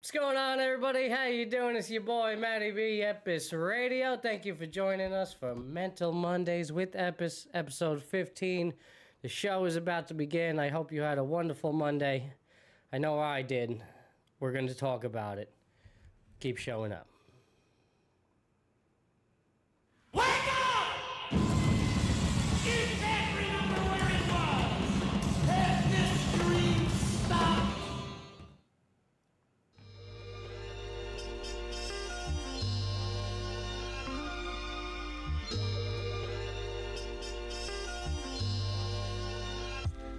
What's going on, everybody? How you doing? It's your boy Matty B, Epis Radio. Thank you for joining us for Mental Mondays with Epis, episode 15. The show is about to begin. I hope you had a wonderful Monday. I know I did. We're going to talk about it. Keep showing up. Wake up! You can't remember where it was! Has this dream stopped?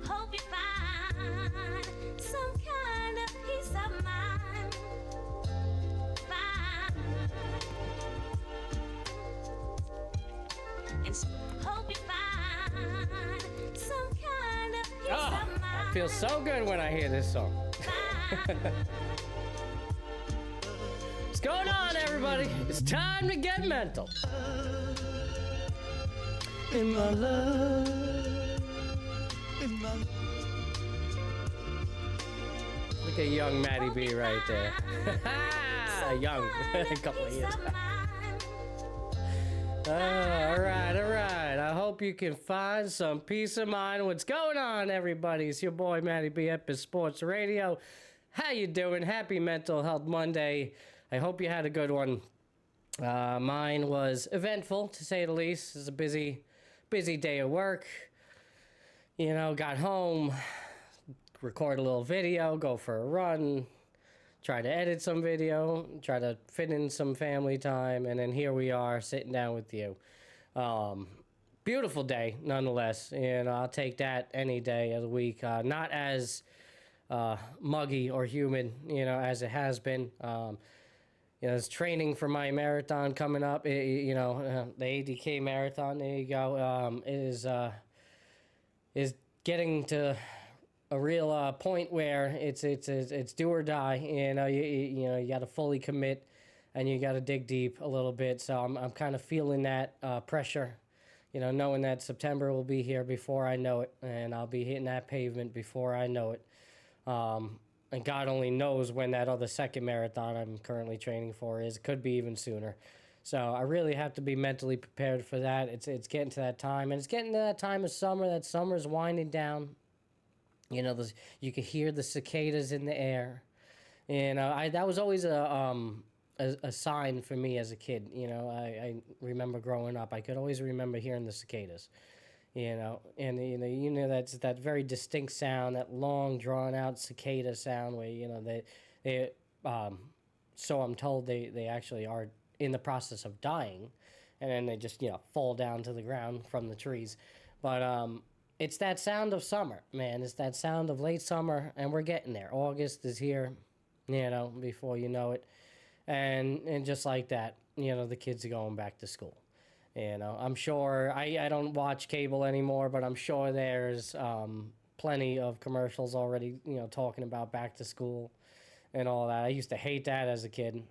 Hope you find some kind of peace of mind. And hope you find some kind of peace of mind. I feel so good when I hear this song. What's going on, everybody? It's time to get mental. In my love. Look at young Matty B right there. Young, a couple of years. All right. I hope you can find some peace of mind. What's going on, everybody? It's your boy Matty B, Epis Sports Radio. How you doing? Happy Mental Health Monday. I hope you had a good one. Mine was eventful, to say the least. It was a busy day of work. You know, got home, record a little video, go for a run, try to edit some video, try to fit in some family time, and then here we are sitting down with you. Beautiful day, nonetheless, and I'll take that any day of the week. Not as muggy or humid, as it has been. It's training for my marathon coming up. The 80K marathon. There you go. It is getting to a real point where it's do or die. You got to fully commit, and you got to dig deep a little bit. So I'm kind of feeling that pressure, knowing that September will be here before I know it, and I'll be hitting that pavement before I know it. And God only knows when that other second marathon I'm currently training for is. It could be even sooner. So I really have to be mentally prepared for that. It's getting to that time, and it's getting to that time of summer. That summer's winding down. You can hear the cicadas in the air, and that was always a sign for me as a kid. I remember growing up. I could always remember hearing the cicadas. That's that very distinct sound, that long drawn out cicada sound where they so I'm told they actually are in the process of dying, and then they just fall down to the ground from the trees. But it's that sound of summer, man. It's that sound of late summer, and we're getting there. August is here, before you know it, and just like that, the kids are going back to school. I'm sure I don't watch cable anymore, but I'm sure there's plenty of commercials already, talking about back to school and all that. I used to hate that as a kid.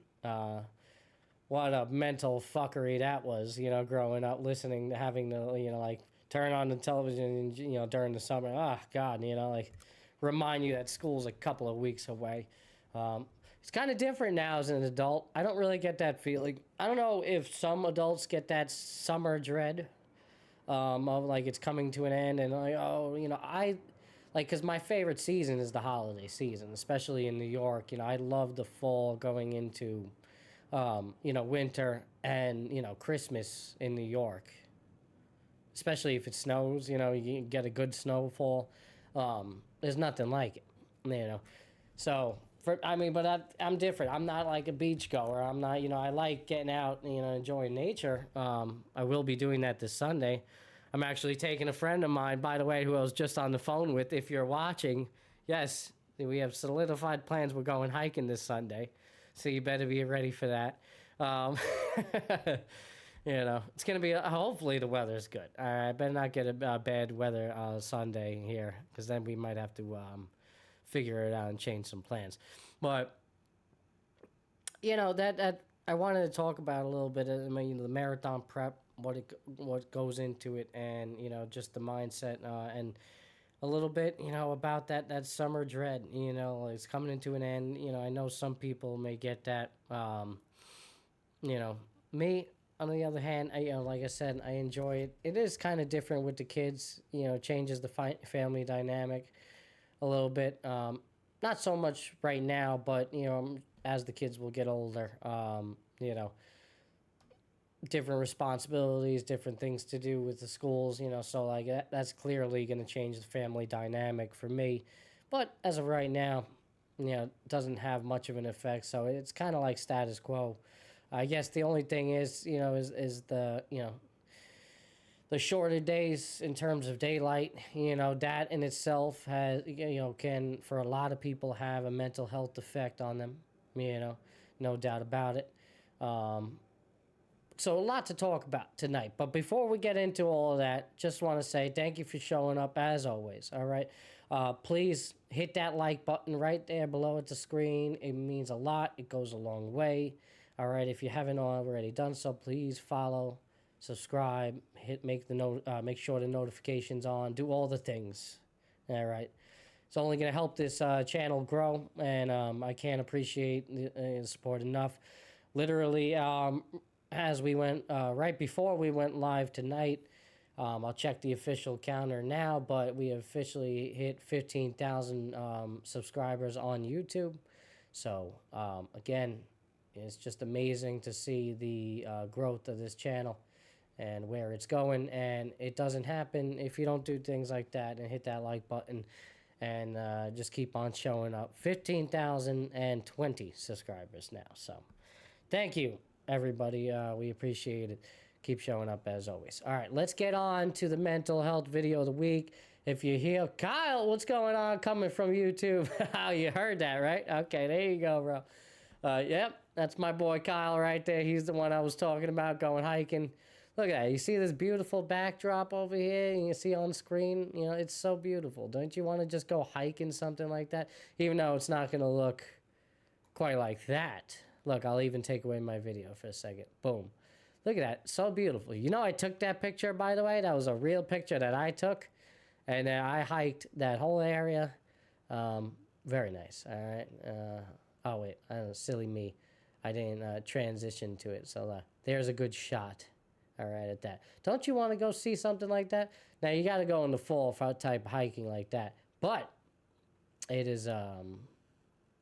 What a mental fuckery that was, growing up, having to, turn on the television, during the summer. Ah, God, remind you that school's a couple of weeks away. It's kind of different now as an adult. I don't really get that feeling. I don't know if some adults get that summer dread, of it's coming to an end, and because my favorite season is the holiday season, especially in New York. I love the fall going into, winter and, Christmas in New York. Especially if it snows, you get a good snowfall. There's nothing like it, So, I'm different. I'm not like a beach goer. I'm not, I like getting out, enjoying nature. I will be doing that this Sunday. I'm actually taking a friend of mine, by the way, who I was just on the phone with. If you're watching, yes, we have solidified plans. We're going hiking this Sunday. So you better be ready for that. It's going to be, hopefully the weather's good. I better not get a bad weather Sunday here, because then we might have to figure it out and change some plans. But, that I wanted to talk about a little bit of the marathon prep, what goes into it, and, just the mindset. And a little bit, about that summer dread. It's coming into an end. I know some people may get that. You know, me on the other hand, like I said, I enjoy it. It is kind of different with the kids. Changes the family dynamic a little bit. Not so much right now, but as the kids will get older, different responsibilities, different things to do with the schools. So like that's clearly going to change the family dynamic for me. But as of right now, it doesn't have much of an effect. So it's kind of like status quo. I guess the only thing is the the shorter days in terms of daylight. That in itself has can for a lot of people have a mental health effect on them. No doubt about it. So a lot to talk about tonight. But before we get into all of that, just want to say thank you for showing up as always. All right. Please hit that like button right there below at the screen. It means a lot. It goes a long way. All right. If you haven't already done so, please follow, subscribe, make sure the notifications on, do all the things. All right. It's only going to help this channel grow, and I can't appreciate the support enough. Literally, as we went right before we went live tonight, I'll check the official counter now, but we officially hit 15,000 subscribers on YouTube. So again, it's just amazing to see the growth of this channel and where it's going. And it doesn't happen if you don't do things like that and hit that like button and just keep on showing up. 15,020 subscribers now. So thank you, everybody. We appreciate it. Keep showing up as always. All right, let's get on to the mental health video of the week. If you hear, Kyle, what's going on coming from YouTube? How you heard that, right? Okay, there you go, bro. Yep, that's my boy Kyle right there. He's the one I was talking about going hiking. Look at that. You see this beautiful backdrop over here? You see on screen? It's so beautiful. Don't you want to just go hiking something like that? Even though it's not going to look quite like that. Look, I'll even take away my video for a second. Boom. Look at that. So beautiful. I took that picture, by the way. That was a real picture that I took. And I hiked that whole area. Very nice. All right. Oh, wait. Silly me. I didn't transition to it. So there's a good shot. All right, at that. Don't you want to go see something like that? Now, you got to go in the fall for type hiking like that. But it is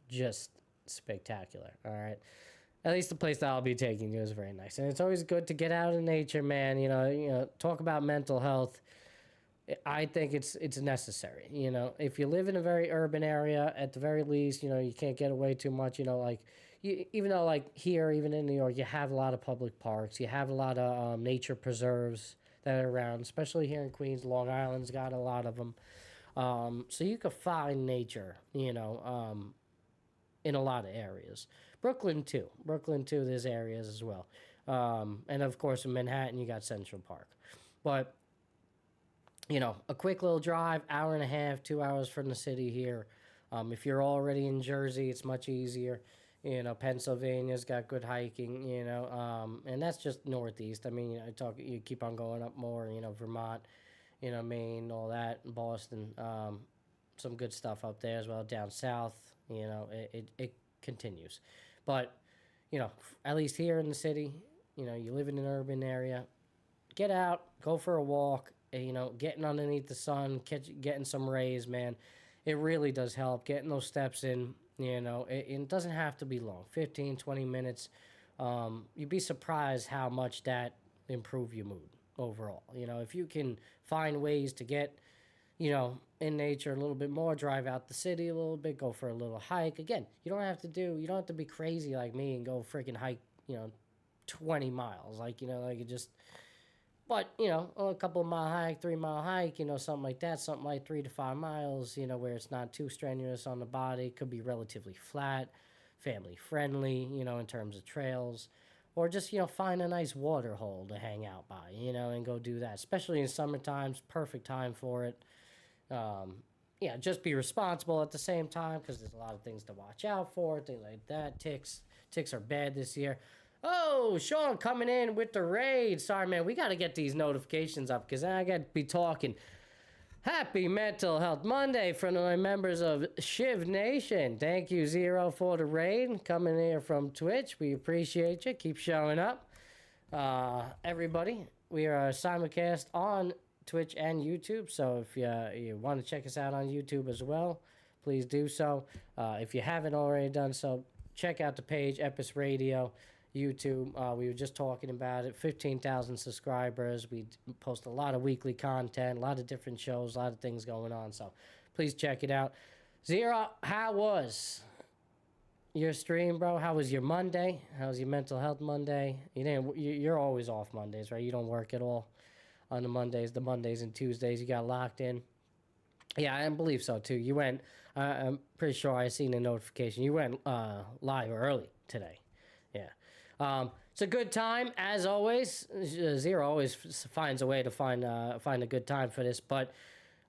just spectacular. All right. At least the place that I'll be taking you is very nice. And it's always good to get out in nature, man. Talk about mental health. I think it's necessary. If you live in a very urban area, at the very least, you can't get away too much. Even though like here, even in New York, you have a lot of public parks. You have a lot of nature preserves that are around, especially here in Queens. Long Island's got a lot of them. So you can find nature, in a lot of areas. Brooklyn too, there's areas as well. And of course in Manhattan, you got Central Park. But, a quick little drive, hour and a half, 2 hours from the city here. If you're already in Jersey, it's much easier. Pennsylvania's got good hiking, and that's just northeast. I mean, you keep on going up more, Vermont, Maine, all that, Boston, some good stuff up there as well. Down south, it continues. But, at least here in the city, you live in an urban area, get out, go for a walk, getting underneath the sun, getting some rays, man. It really does help getting those steps in. It doesn't have to be long, 15, 20 minutes. You'd be surprised how much that improve your mood overall. If you can find ways to get, in nature a little bit more, drive out the city a little bit, go for a little hike. Again, you don't have to be crazy like me and go freaking hike, 20 miles. But, a couple of mile hike, 3 mile hike, something like that, something like 3 to 5 miles, where it's not too strenuous on the body, could be relatively flat, family friendly, in terms of trails, or just, find a nice water hole to hang out by, and go do that, especially in summertime, perfect time for it. Just be responsible at the same time, because there's a lot of things to watch out for, things like that. Ticks are bad this year. Oh, Sean coming in with the raid. Sorry, man. We got to get these notifications up because I got to be talking. Happy Mental Health Monday from my members of Shiv Nation. Thank you, Zero, for the raid. Coming here from Twitch. We appreciate you. Keep showing up. Everybody, we are simulcast on Twitch and YouTube. So if you want to check us out on YouTube as well, please do so. If you haven't already done so, check out the page, Epis Radio. YouTube. We were just talking about it. 15,000 subscribers. We post a lot of weekly content, a lot of different shows, a lot of things going on. So please check it out. Zero, how was your stream, bro? How was your Monday? How was your mental health Monday? You're always off Mondays, right? You don't work at all on the Mondays and Tuesdays. You got locked in. Yeah, I believe so too. You went. I'm pretty sure I seen a notification. You went live early today. Yeah. It's a good time as always. Zero always finds a way to find a good time for this. But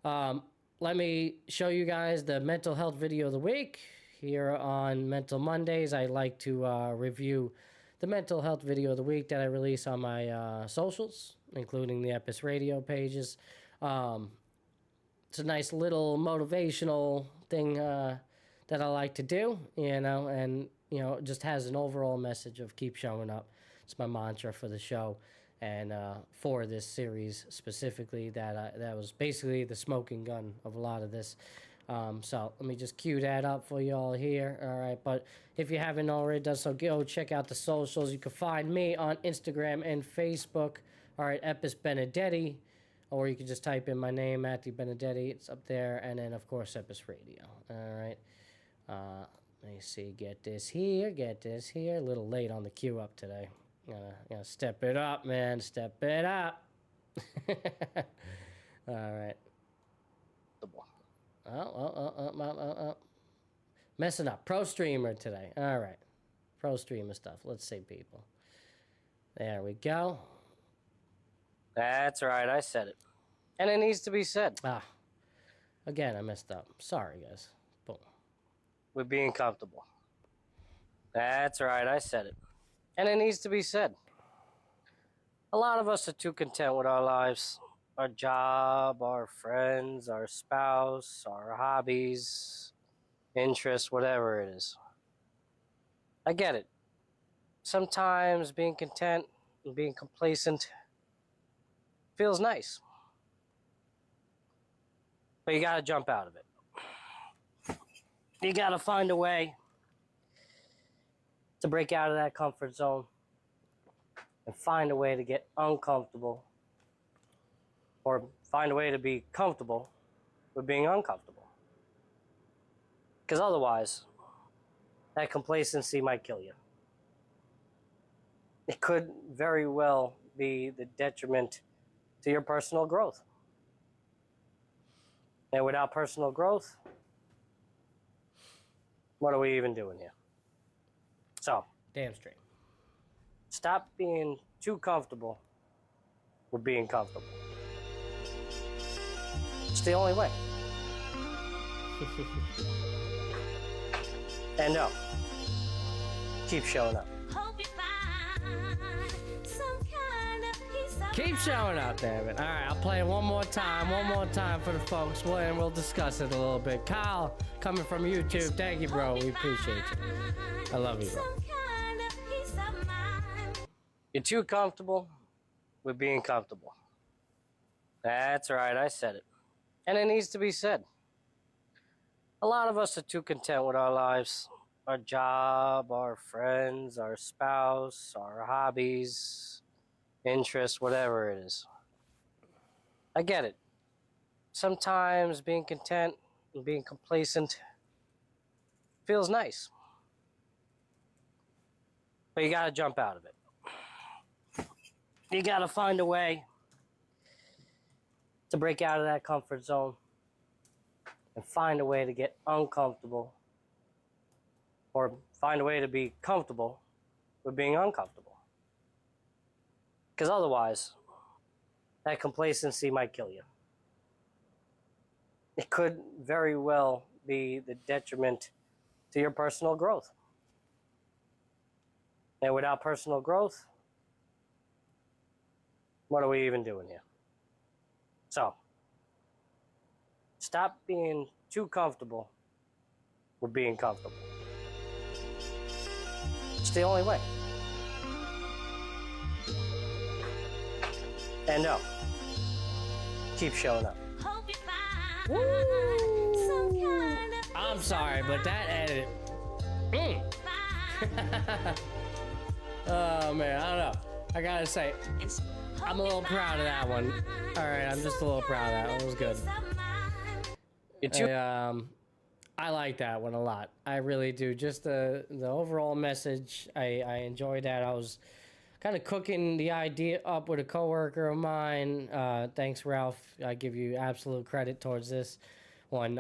let me show you guys the mental health video of the week here on Mental Mondays. I like to review the mental health video of the week that I release on my socials, including the Epis Radio pages. It's a nice little motivational thing that I like to do, and it just has an overall message of keep showing up. It's my mantra for the show, and for this series specifically, that was basically the smoking gun of a lot of this. So let me just cue that up for you all here. All right, but if you haven't already done so, go check out the socials. You can find me on Instagram and Facebook. All right, Epis Benedetti, or you can just type in my name, Matty Benedetti. It's up there, and then of course Epis Radio. All right. Let me see, get this here. A little late on the queue up today. Gotta step it up, man. Step it up. All right. Oh. Messing up. Pro streamer today. All right. Pro streamer stuff. Let's see, people. There we go. That's right. I said it. And it needs to be said. Again, I messed up. Sorry, guys. Boom. We're being comfortable. That's right, I said it. And it needs to be said. A lot of us are too content with our lives, our job, our friends, our spouse, our hobbies, interests, whatever it is. I get it. Sometimes being content and being complacent feels nice. But you gotta jump out of it. You gotta find a way to break out of that comfort zone and find a way to get uncomfortable, or find a way to be comfortable with being uncomfortable. Because otherwise, that complacency might kill you. It could very well be the detriment to your personal growth. And without personal growth, what are we even doing here? So, damn straight. Stop being too comfortable with being comfortable. It's the only way. And no, keep showing up. Hope you find some kind of peace of Keep showing up, damn it. All right, I'll play it one more time for the folks, and we'll discuss it a little bit. Kyle, coming from YouTube, thank you, bro. We appreciate you. I love you, bro. some kind of peace of mind. You're too comfortable with being comfortable. That's right, I said it. And it needs to be said. A lot of us are too content with our lives, our job, our friends, our spouse, our hobbies, interests, whatever it is. I get it. Sometimes being content and being complacent feels nice. But you gotta jump out of it. You gotta find a way to break out of that comfort zone and find a way to get uncomfortable, or find a way to be comfortable with being uncomfortable. Because otherwise, that complacency might kill you. It could very well be the detriment to your personal growth. And without personal growth, what are we even doing here? So, stop being too comfortable with being comfortable. It's the only way. And no, keep showing up. Hope you find some kind of I'm sorry, but that edit. Oh man, I don't know. I gotta say, I'm a little proud of that one. All right, I'm just a little proud of that one. It was good. I like that one a lot. I really do. Just the overall message. I enjoyed that. I was kind of cooking the idea up with a coworker of mine. Thanks, Ralph. I give you absolute credit towards this one.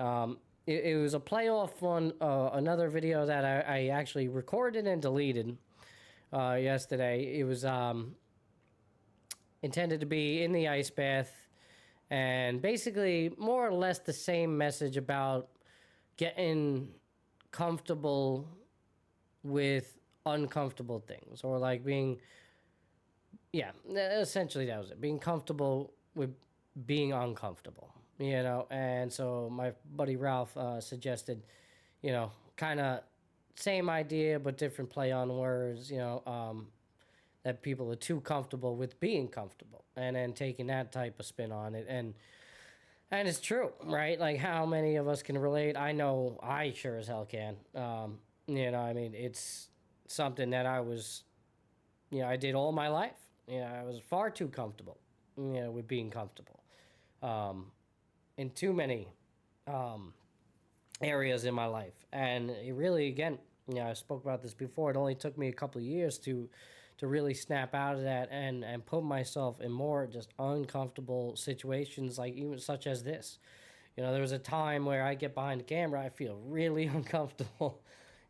It was a playoff on another video that I actually recorded and deleted yesterday. It was intended to be in the ice bath, and basically more or less the same message about getting comfortable with uncomfortable things, or like being, yeah, essentially that was it, being comfortable with being uncomfortable, you know. And so my buddy Ralph suggested, you know, kind of same idea but different play on words, you know, that people are too comfortable with being comfortable, and then taking that type of spin on it. And it's true, right? Like, how many of us can relate? I know I sure as hell can. You know, I mean, it's something that I was, you know, I did all my life. You know, I was far too comfortable, you know, with being comfortable in too many areas in my life. And it really, again, you know, I spoke about this before. It only took me a couple of years to really snap out of that and put myself in more just uncomfortable situations, like even such as this. You know, there was a time where I get behind the camera, I feel really uncomfortable.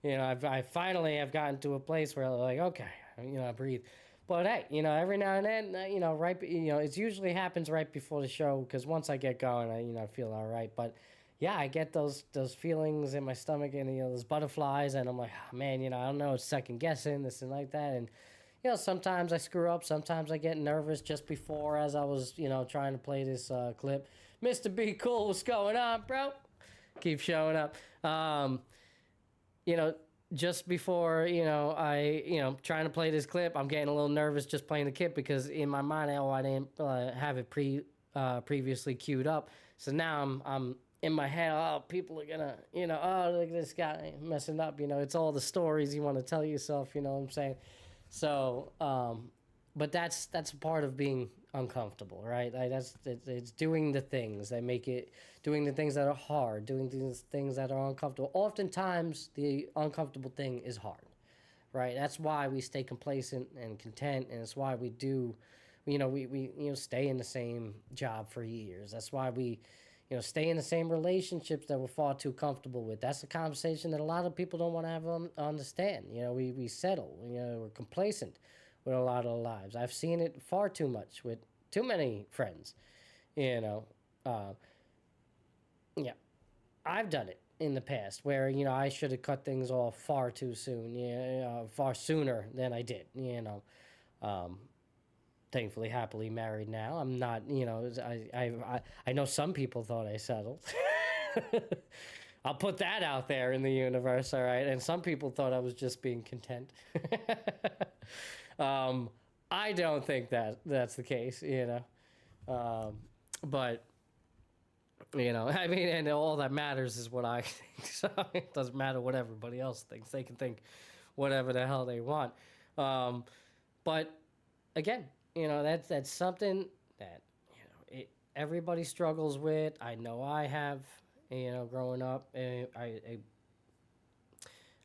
You know, I finally have gotten to a place where I'm like, okay, you know, I breathe. But hey, you know, every now and then, you know, it usually happens right before the show, because once I get going, I feel all right. But yeah, I get those feelings in my stomach, and, you know, those butterflies, and I'm like, oh, man, you know, I don't know, it's second guessing this and like that. And you know, sometimes I screw up. Sometimes I get nervous just before, as I was, you know, trying to play this clip. Mr. Be Cool, what's going on, bro? Keep showing up. You know, just before, you know, trying to play this clip, I'm getting a little nervous just playing the clip, because in my mind, I didn't have it previously queued up. So now I'm in my head, oh, people are gonna, you know, oh, look at this guy messing up. You know, it's all the stories you want to tell yourself, you know what I'm saying? So, but that's a part of being uncomfortable, right? Like it's doing the things that make it, doing the things that are hard, doing these things that are uncomfortable. Oftentimes, the uncomfortable thing is hard, right? That's why we stay complacent and content, and it's why we do, you know, we stay in the same job for years. That's why we, you know, stay in the same relationships that we're far too comfortable with. That's a conversation that a lot of people don't want to have understand. You know, we settle. You know, we're complacent with a lot of lives. I've seen it far too much with too many friends. You know, yeah, I've done it in the past where, you know, I should have cut things off far too soon. Yeah, far sooner than I did. You know. Thankfully, happily married now. I'm not, you know, I know some people thought I settled. I'll put that out there in the universe, all right? And some people thought I was just being content. I don't think that's the case, you know. But, you know, I mean, and all that matters is what I think. So it doesn't matter what everybody else thinks. They can think whatever the hell they want. But, again, you know, that's something that, you know, everybody struggles with. I know I have, you know, growing up. I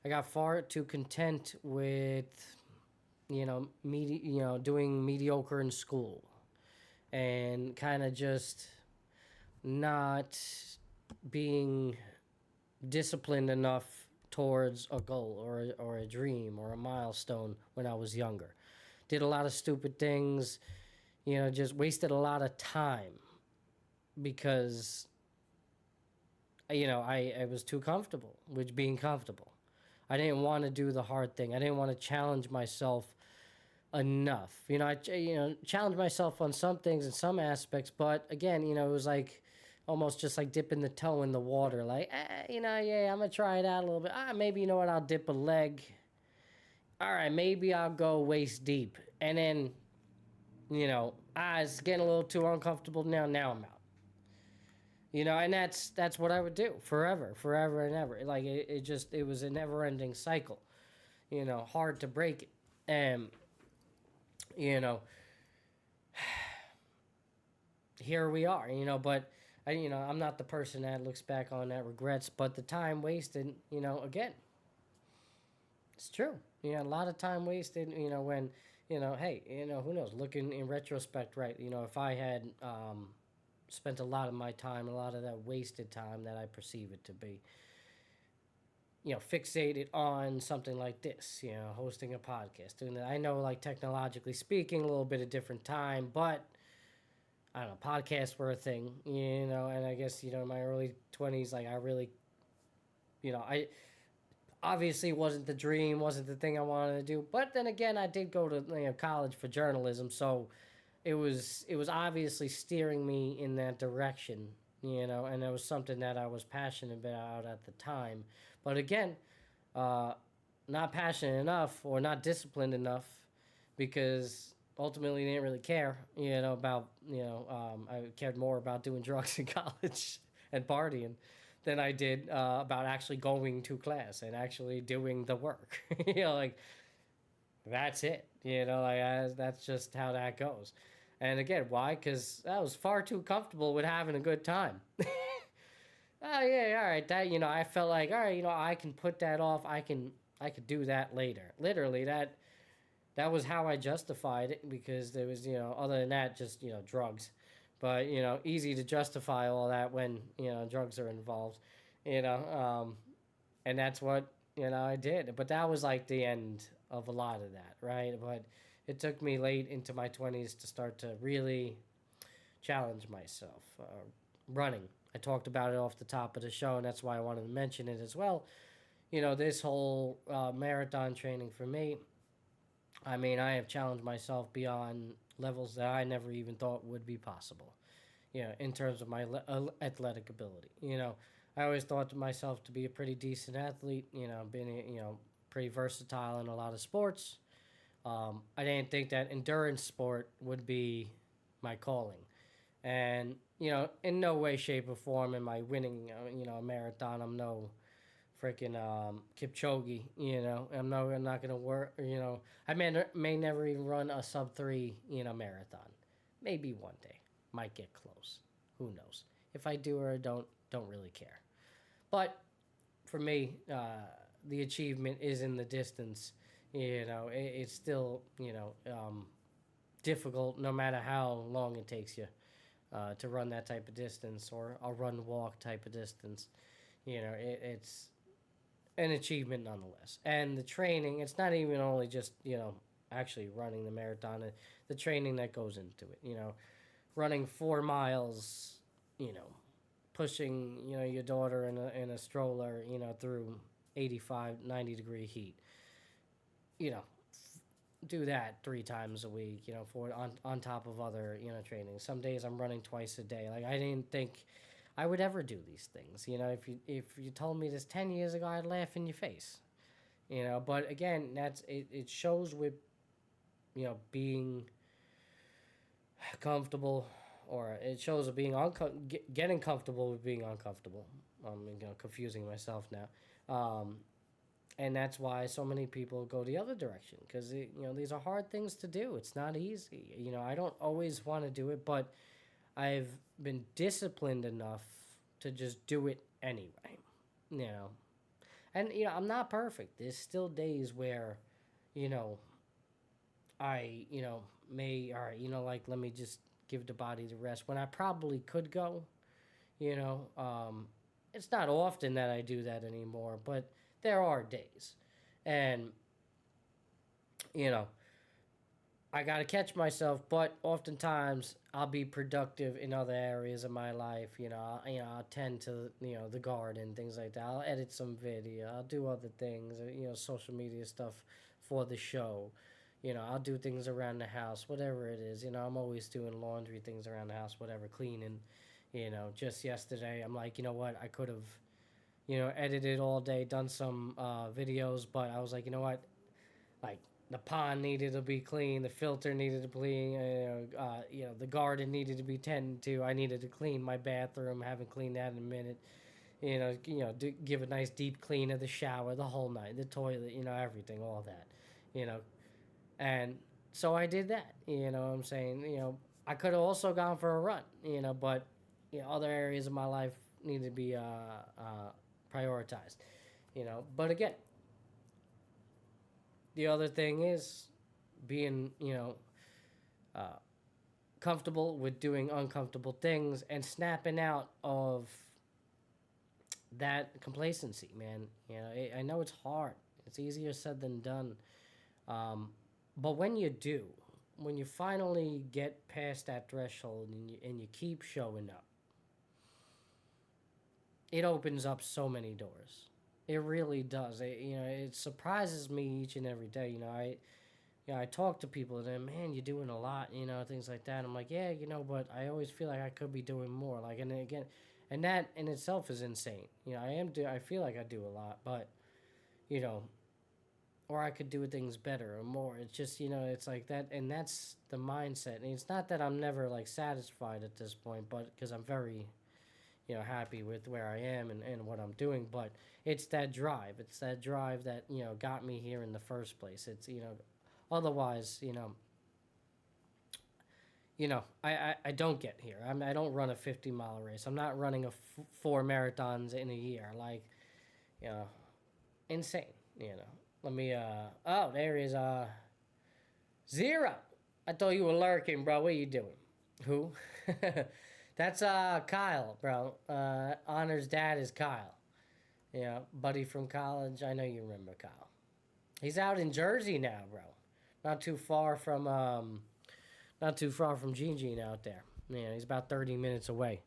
got far too content with, you know, doing mediocre in school, and kind of just not being disciplined enough towards a goal or a dream or a milestone when I was younger. Did a lot of stupid things, you know, just wasted a lot of time because, you know, I was too comfortable with being comfortable. I didn't want to do the hard thing. I didn't want to challenge myself enough. You know, challenge myself on some things in some aspects, but again, you know, it was like almost just like dipping the toe in the water. Like, yeah, I'm gonna try it out a little bit. Maybe you know what? I'll dip a leg. All right, maybe I'll go waist deep, and then, it's getting a little too uncomfortable now. Now I'm out. And that's what I would do forever and ever. Like it was a never ending cycle. Hard to break it, and you know, here we are. But I'm not the person that looks back on that regrets, but the time wasted. Again, it's true. A lot of time wasted. When hey, who knows? Looking in retrospect, right? If I had spent a lot of my time, a lot of that wasted time that I perceive it to be, fixated on something like this, hosting a podcast, doing that. I know, like, technologically speaking, a little bit of different time, but I don't know, podcasts were a thing, and I guess, in my early 20s, like, I really, I obviously wasn't the dream, wasn't the thing I wanted to do, but then again, I did go to, college for journalism, so it was obviously steering me in that direction, and it was something that I was passionate about at the time. But again, not passionate enough or not disciplined enough, because ultimately I didn't really care, about, I cared more about doing drugs in college and partying than I did about actually going to class and actually doing the work. Like, that's it. That's just how that goes. And again, why? Because I was far too comfortable with having a good time. Oh yeah, all right. That I felt like, all right, I can put that off. I could do that later. Literally, that was how I justified it, because there was, other than that, just, drugs. But, easy to justify all that when, drugs are involved, and that's what, I did. But that was like the end of a lot of that, right? But it took me late into my 20s to start to really challenge myself. Running. I talked about it off the top of the show, and that's why I wanted to mention it as well. This whole marathon training for me, I mean, I have challenged myself beyond levels that I never even thought would be possible, in terms of my athletic ability. I always thought to myself to be a pretty decent athlete, being, pretty versatile in a lot of sports. I didn't think that endurance sport would be my calling. And, in no way, shape, or form am I winning, a marathon. I'm no freaking Kipchoge, I'm not going to work, I may never even run a sub 3, marathon. Maybe one day. Might get close. Who knows? If I do or don't really care. But for me, the achievement is in the distance. It's still, difficult no matter how long it takes you to run that type of distance, or a run walk type of distance. It's an achievement nonetheless. And the training, it's not even only just, actually running the marathon, the training that goes into it, running 4 miles, pushing, your daughter in a stroller, through 85, 90-degree heat. Do that 3 times a week, for on top of other, training. Some days I'm running twice a day. Like, I didn't think I would ever do these things. If you told me this 10 years ago, I'd laugh in your face. But again, that's it. It shows with, being comfortable, or it shows with being getting comfortable with being uncomfortable. I'm confusing myself now. And that's why so many people go the other direction, because these are hard things to do. It's not easy. I don't always want to do it, but I've been disciplined enough to just do it anyway. And I'm not perfect. There's still days where I may, all right, like, let me just give the body the rest when I probably could go. It's not often that I do that anymore, but there are days. And, I got to catch myself, but oftentimes I'll be productive in other areas of my life. I'll tend to, the garden, things like that. I'll edit some video. I'll do other things, social media stuff for the show. I'll do things around the house, whatever it is. I'm always doing laundry, things around the house, whatever, cleaning, Just yesterday, I'm like, you know what, I could have, edited all day, done some videos, but I was like, you know what, like the pond needed to be clean, the filter needed to be clean, the garden needed to be tended to. I needed to clean my bathroom. Haven't cleaned that in a minute. Give a nice deep clean of the shower, the whole night, the toilet, everything, all that, you know. And so I did that. What I'm saying, I could have also gone for a run, but other areas of my life need to be prioritized, But again, the other thing is being, comfortable with doing uncomfortable things and snapping out of that complacency, man. I know it's hard. It's easier said than done. But when you do, when you finally get past that threshold and you keep showing up, it opens up so many doors. It really does. It surprises me each and every day. I talk to people and then, man, you're doing a lot, things like that. I'm like, yeah, but I always feel like I could be doing more. Like, and again, and that in itself is insane. I feel like I do a lot, but, or I could do things better or more. It's just, it's like that, and that's the mindset. And it's not that I'm never like satisfied at this point, but because I'm very, happy with where I am and what I'm doing. But it's that drive. It's that drive that, got me here in the first place. It's, otherwise, I don't get here. I don't run a 50-mile race. I'm not running 4 marathons in a year. Like, insane, Let me, oh, there is, Zero. I thought you were lurking, bro. What are you doing? Who? That's, Kyle, bro. Honor's dad is Kyle. Buddy from college. I know you remember Kyle. He's out in Jersey now, bro. Not too far from Gene out there. He's about 30 minutes away.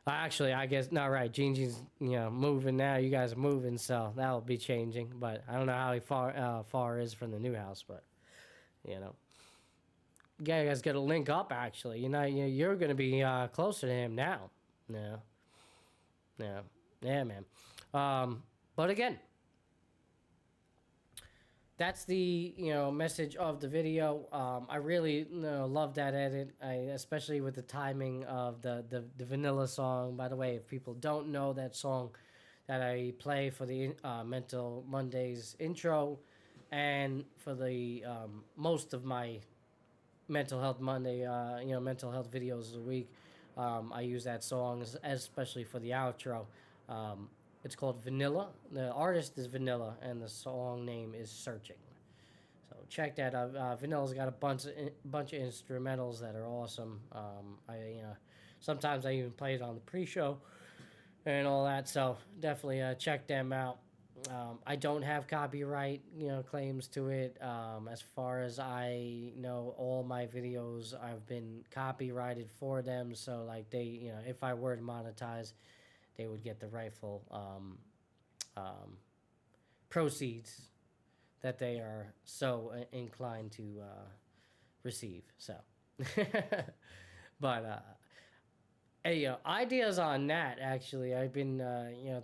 Actually, I guess not right. Gene's moving now. You guys are moving, so that'll be changing. But I don't know how far is from the new house, but you guys got to link up. Actually, you're gonna be closer to him now. Yeah, man. But again, that's the message of the video. I really love that edit, especially with the timing of the vanilla song. By the way, if people don't know that song that I play for the Mental Mondays intro, and for the most of my Mental Health Monday, mental health videos a week, I use that song especially for the outro. It's called Vanilla. The artist is Vanilla, and the song name is Searching. So check that out. Vanilla's got a bunch of instrumentals that are awesome. Sometimes I even play it on the pre-show and all that. So definitely check them out. I don't have copyright claims to it. As far as I know, all my videos I've been copyrighted for them. So like they, if I were to monetize, they would get the rightful proceeds that they are so inclined to receive. So, but hey, ideas on that. Actually, I've been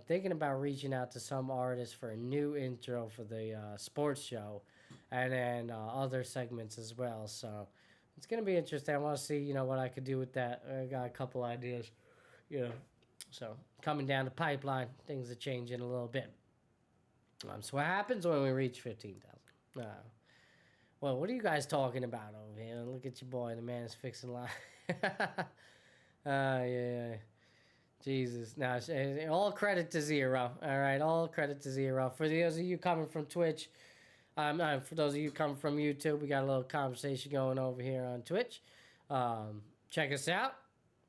thinking about reaching out to some artists for a new intro for the sports show, and then other segments as well. So it's gonna be interesting. I want to see what I could do with that. I got a couple ideas. So coming down the pipeline, things are changing a little bit. So what happens when we reach 15,000? Well, what are you guys talking about over here? Look at your boy, the man is fixing line. Yeah. Jesus. Now, all credit to Zero. All right, all credit to Zero. For those of you coming from Twitch, for those of you coming from YouTube, we got a little conversation going over here on Twitch. Check us out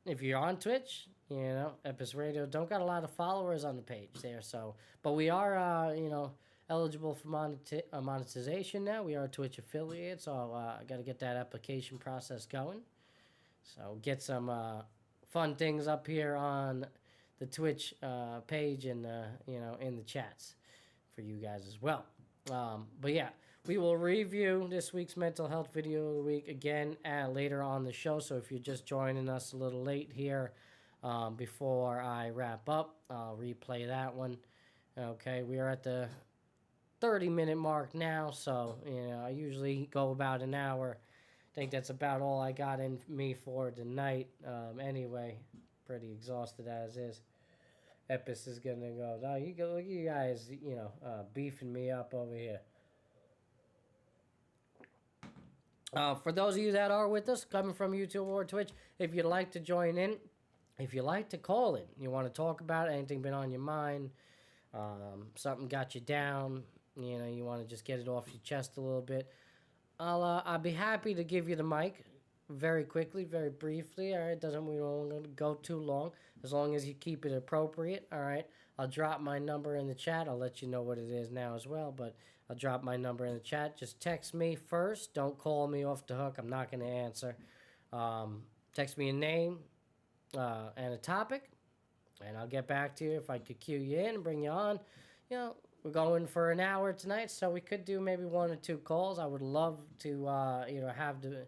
if you're on Twitch. Epis Radio don't got a lot of followers on the page there, so but we are eligible for monetization now. We are a Twitch affiliate, so I got to get that application process going. So get some fun things up here on the Twitch page and in the chats for you guys as well. But yeah, we will review this week's mental health video of the week again later on the show. So if you're just joining us a little late here, Before I wrap up, I'll replay that one. Okay, we are at the 30-minute mark now, so I usually go about an hour. I think that's about all I got in me for tonight. Anyway, pretty exhausted as is. Epis is gonna go. Oh, you go. Look at you guys. Beefing me up over here. For those of you that are with us, coming from YouTube or Twitch, if you'd like to join in, if you like to call in, you want to talk about anything been on your mind, something got you down, you want to just get it off your chest a little bit, I'll be happy to give you the mic very quickly, very briefly. All right, we don't go too long, as long as you keep it appropriate. All right, I'll drop my number in the chat. I'll let you know what it is now as well, but I'll drop my number in the chat. Just text me first. Don't call me off the hook. I'm not going to answer. Text me a name and a topic, and I'll get back to you if I could cue you in and bring you on. We're going for an hour tonight, so we could do maybe 1 or 2 calls. I would love to, have the,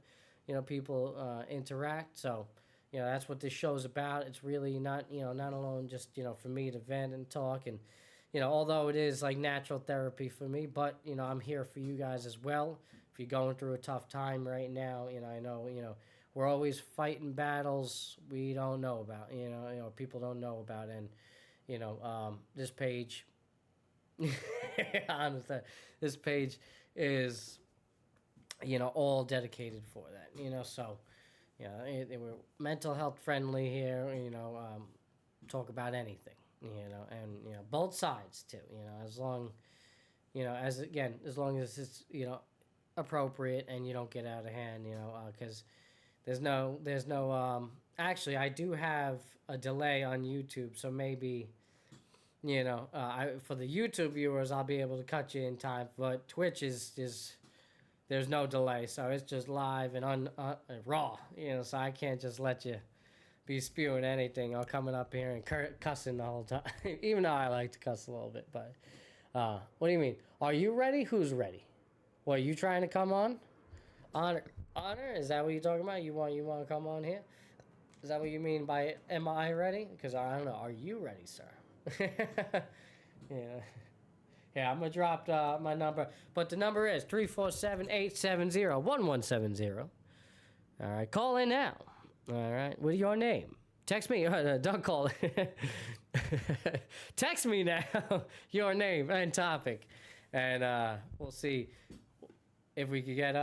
people interact. So, that's what this show's about. It's really not, not alone just, for me to vent and talk and, although it is like natural therapy for me, but, I'm here for you guys as well. If you're going through a tough time right now, I know, we're always fighting battles we don't know about, people don't know about. And, this page, honestly, this page is, all dedicated for that, so, we're mental health friendly here, talk about anything, and, both sides too, as long, as long as it's, appropriate and you don't get out of hand, because there's no, actually, I do have a delay on YouTube, so maybe, for the YouTube viewers, I'll be able to cut you in time, but Twitch is there's no delay, so it's just live and raw, so I can't just let you be spewing anything or coming up here and cussing the whole time, even though I like to cuss a little bit, but, what do you mean? Are you ready? Who's ready? What, are you trying to come on? Honor, is that what you're talking about? You want to come on here? Is that what you mean by am I ready? Because I don't know. Are you ready, sir? Yeah, I'm going to drop my number. But the number is 347-870-1170. All right, call in now. All right, with your name. Text me. Don't call. Text me now your name and topic. And we'll see if we could get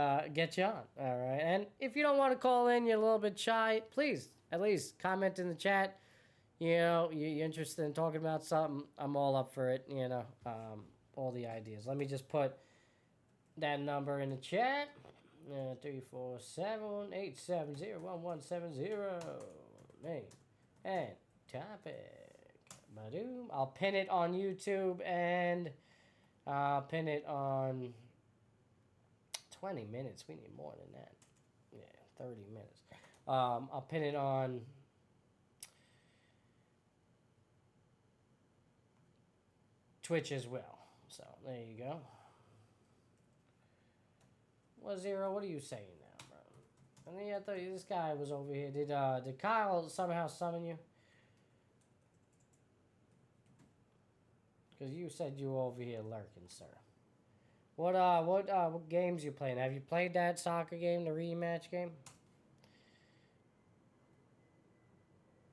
you on. All right, and if you don't want to call in, you're a little bit shy, please at least comment in the chat. You're interested in talking about something, I'm all up for it, all the ideas. Let me just put that number in the chat. 347-870-1170. Name and topic. Badoom. I'll pin it on YouTube and I'll pin it on 20 minutes. We need more than that. Yeah, 30 minutes. I'll pin it on Twitch as well. So there you go. Well, Zero, what are you saying now, bro? I mean, I thought this guy was over here. Did Kyle somehow summon you? Because you said you were over here lurking, sir. What games you playing? Have you played that soccer game, the rematch game?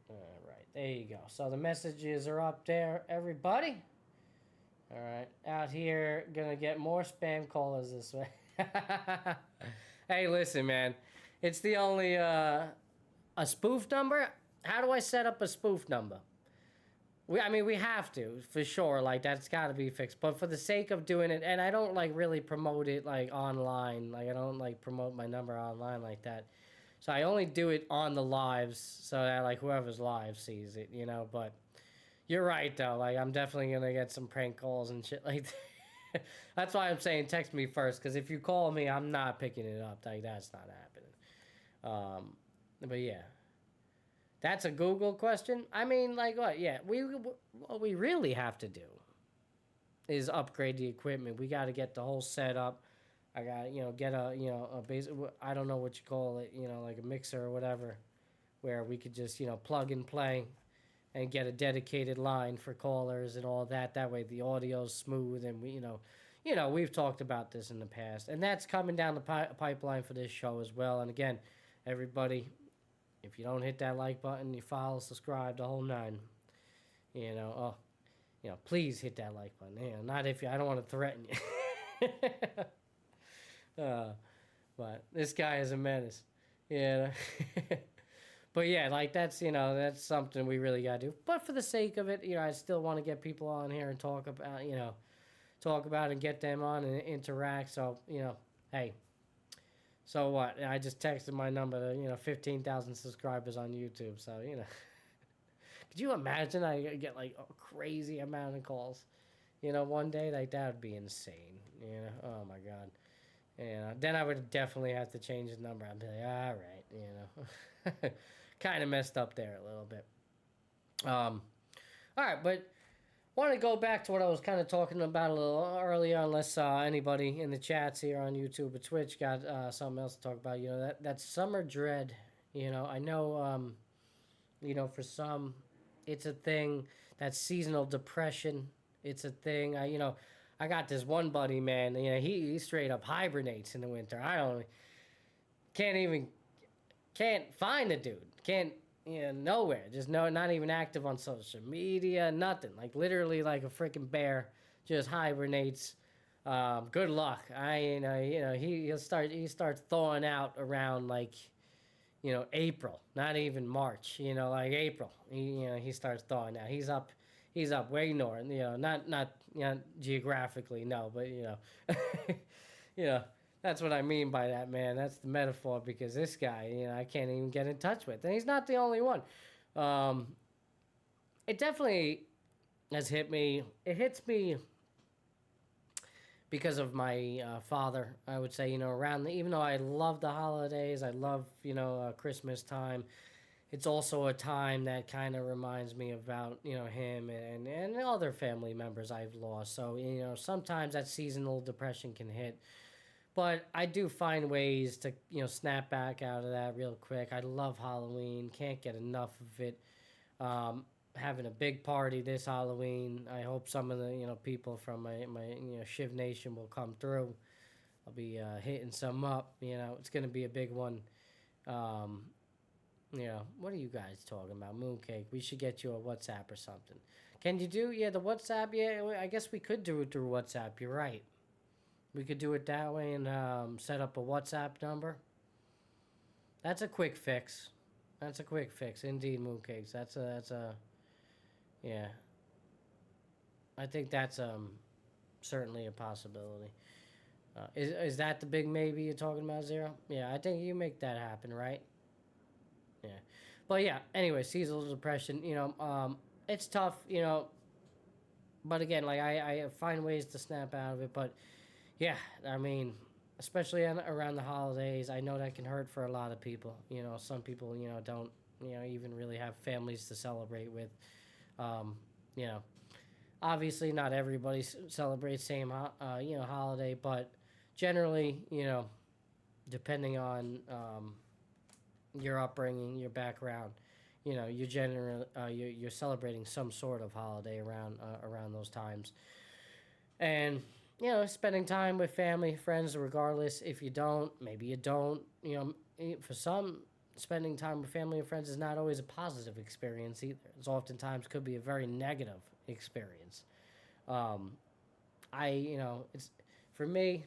All right, there you go. So the messages are up there, everybody. All right, out here, gonna get more spam callers this way. Hey, listen, man. It's the only, a spoof number? How do I set up a spoof number? We have to, for sure. Like, that's got to be fixed. But for the sake of doing it, and I don't, like, really promote it, like, online. Like, I don't, like, promote my number online like that. So I only do it on the lives so that, like, whoever's live sees it, But you're right, though. Like, I'm definitely going to get some prank calls and shit like that. That's why I'm saying text me first, because if you call me, I'm not picking it up. Like, that's not happening. But, yeah. That's a Google question. I mean, like, what? Yeah, what we really have to do is upgrade the equipment. We got to get the whole setup. I got to, get a basic, I don't know what you call it, like a mixer or whatever. where we could just plug and play and get a dedicated line for callers and all that. That way the audio's smooth, and we've talked about this in the past, and that's coming down the pipeline for this show as well. And again, everybody, if you don't hit that like button, you follow, subscribe, the whole nine, please hit that like button. Not if you, I don't want to threaten you. But this guy is a menace. Yeah. But yeah, like that's something we really gotta do. But for the sake of it, I still want to get people on here and talk about and get them on and interact. So hey, so what? I just texted my number to 15,000 subscribers on YouTube. So could you imagine I get like a crazy amount of calls, one day? Like that would be insane. Oh my god. Then I would definitely have to change the number. I'd be like, all right, kind of messed up there a little bit. All right, but want to go back to what I was kind of talking about a little earlier, unless anybody in the chats here on YouTube or Twitch got something else to talk about. That summer dread. I know, for some, it's a thing. That seasonal depression, it's a thing. I got this one buddy, man. He straight up hibernates in the winter. Can't find the dude. Can't nowhere. Just not even active on social media. Nothing. Like literally like a freaking bear. Just hibernates. Good luck. He starts thawing out around like April. Not even March. Like April. He starts thawing out. He's up way north. Not geographically, no, but that's what I mean by that, man. That's the metaphor, because this guy, I can't even get in touch with, and he's not the only one. It definitely has hit me. It hits me because of my father. I would say, around even though I love the holidays, I love Christmas time. It's also a time that kind of reminds me about him and other family members I've lost. So sometimes that seasonal depression can hit, but I do find ways to snap back out of that real quick. I love Halloween, can't get enough of it. Having a big party this Halloween. I hope some of the people from my Shiv Nation will come through. I'll be hitting some up. It's gonna be a big one. What are you guys talking about? Mooncake. We should get you a WhatsApp or something. Can you do, the WhatsApp? Yeah, I guess we could do it through WhatsApp. You're right. We could do it that way and set up a WhatsApp number. That's a quick fix. Indeed, Mooncakes. That's a, yeah. I think that's certainly a possibility. Is that the big maybe you're talking about, Zero? Yeah, I think you make that happen, right? Yeah. But yeah, anyway, seasonal depression, it's tough, but again, like I find ways to snap out of it. But yeah, I mean, especially around the holidays, I know that can hurt for a lot of people. Some people, don't, even really have families to celebrate with. Obviously not everybody celebrates same, holiday, but generally, depending on, your upbringing, your background, you're generally you're celebrating some sort of holiday around those times, and spending time with family, friends, regardless. If you don't, maybe you don't. For some, spending time with family and friends is not always a positive experience either. It's oftentimes could be a very negative experience. It's for me.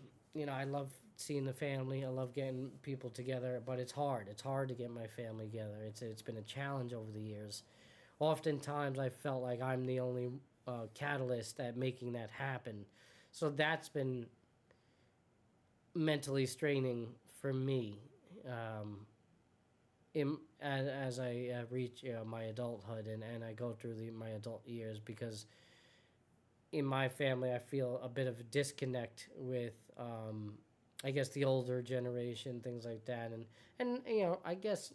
I love seeing the family. I love getting people together, but it's hard. It's hard to get my family together. It's been a challenge over the years. Oftentimes, I felt like I'm the only catalyst at making that happen. So that's been mentally straining for me as I reach my adulthood and I go through my adult years, because in my family, I feel a bit of a disconnect with I guess the older generation, things like that, and I guess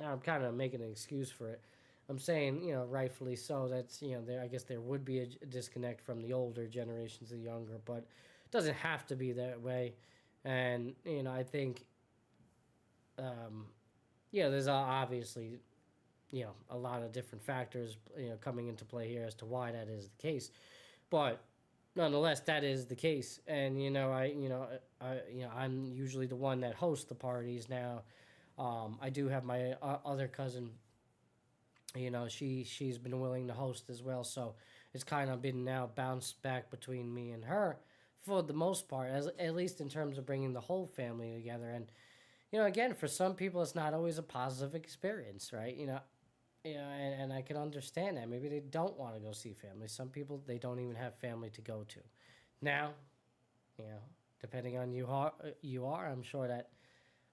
I'm kind of making an excuse for it. I'm saying rightfully so. That's I guess there would be a disconnect from the older generations to the younger, but it doesn't have to be that way. And I think yeah, there's obviously, a lot of different factors, coming into play here as to why that is the case. But nonetheless, that is the case. And, I'm usually the one that hosts the parties now. I do have my other cousin, she's been willing to host as well. So it's kind of been now bounced back between me and her for the most part, as at least in terms of bringing the whole family together. And again, for some people, it's not always a positive experience, right? And I can understand that. Maybe they don't want to go see family. Some people, they don't even have family to go to. Now, you know, depending on you are, I'm sure that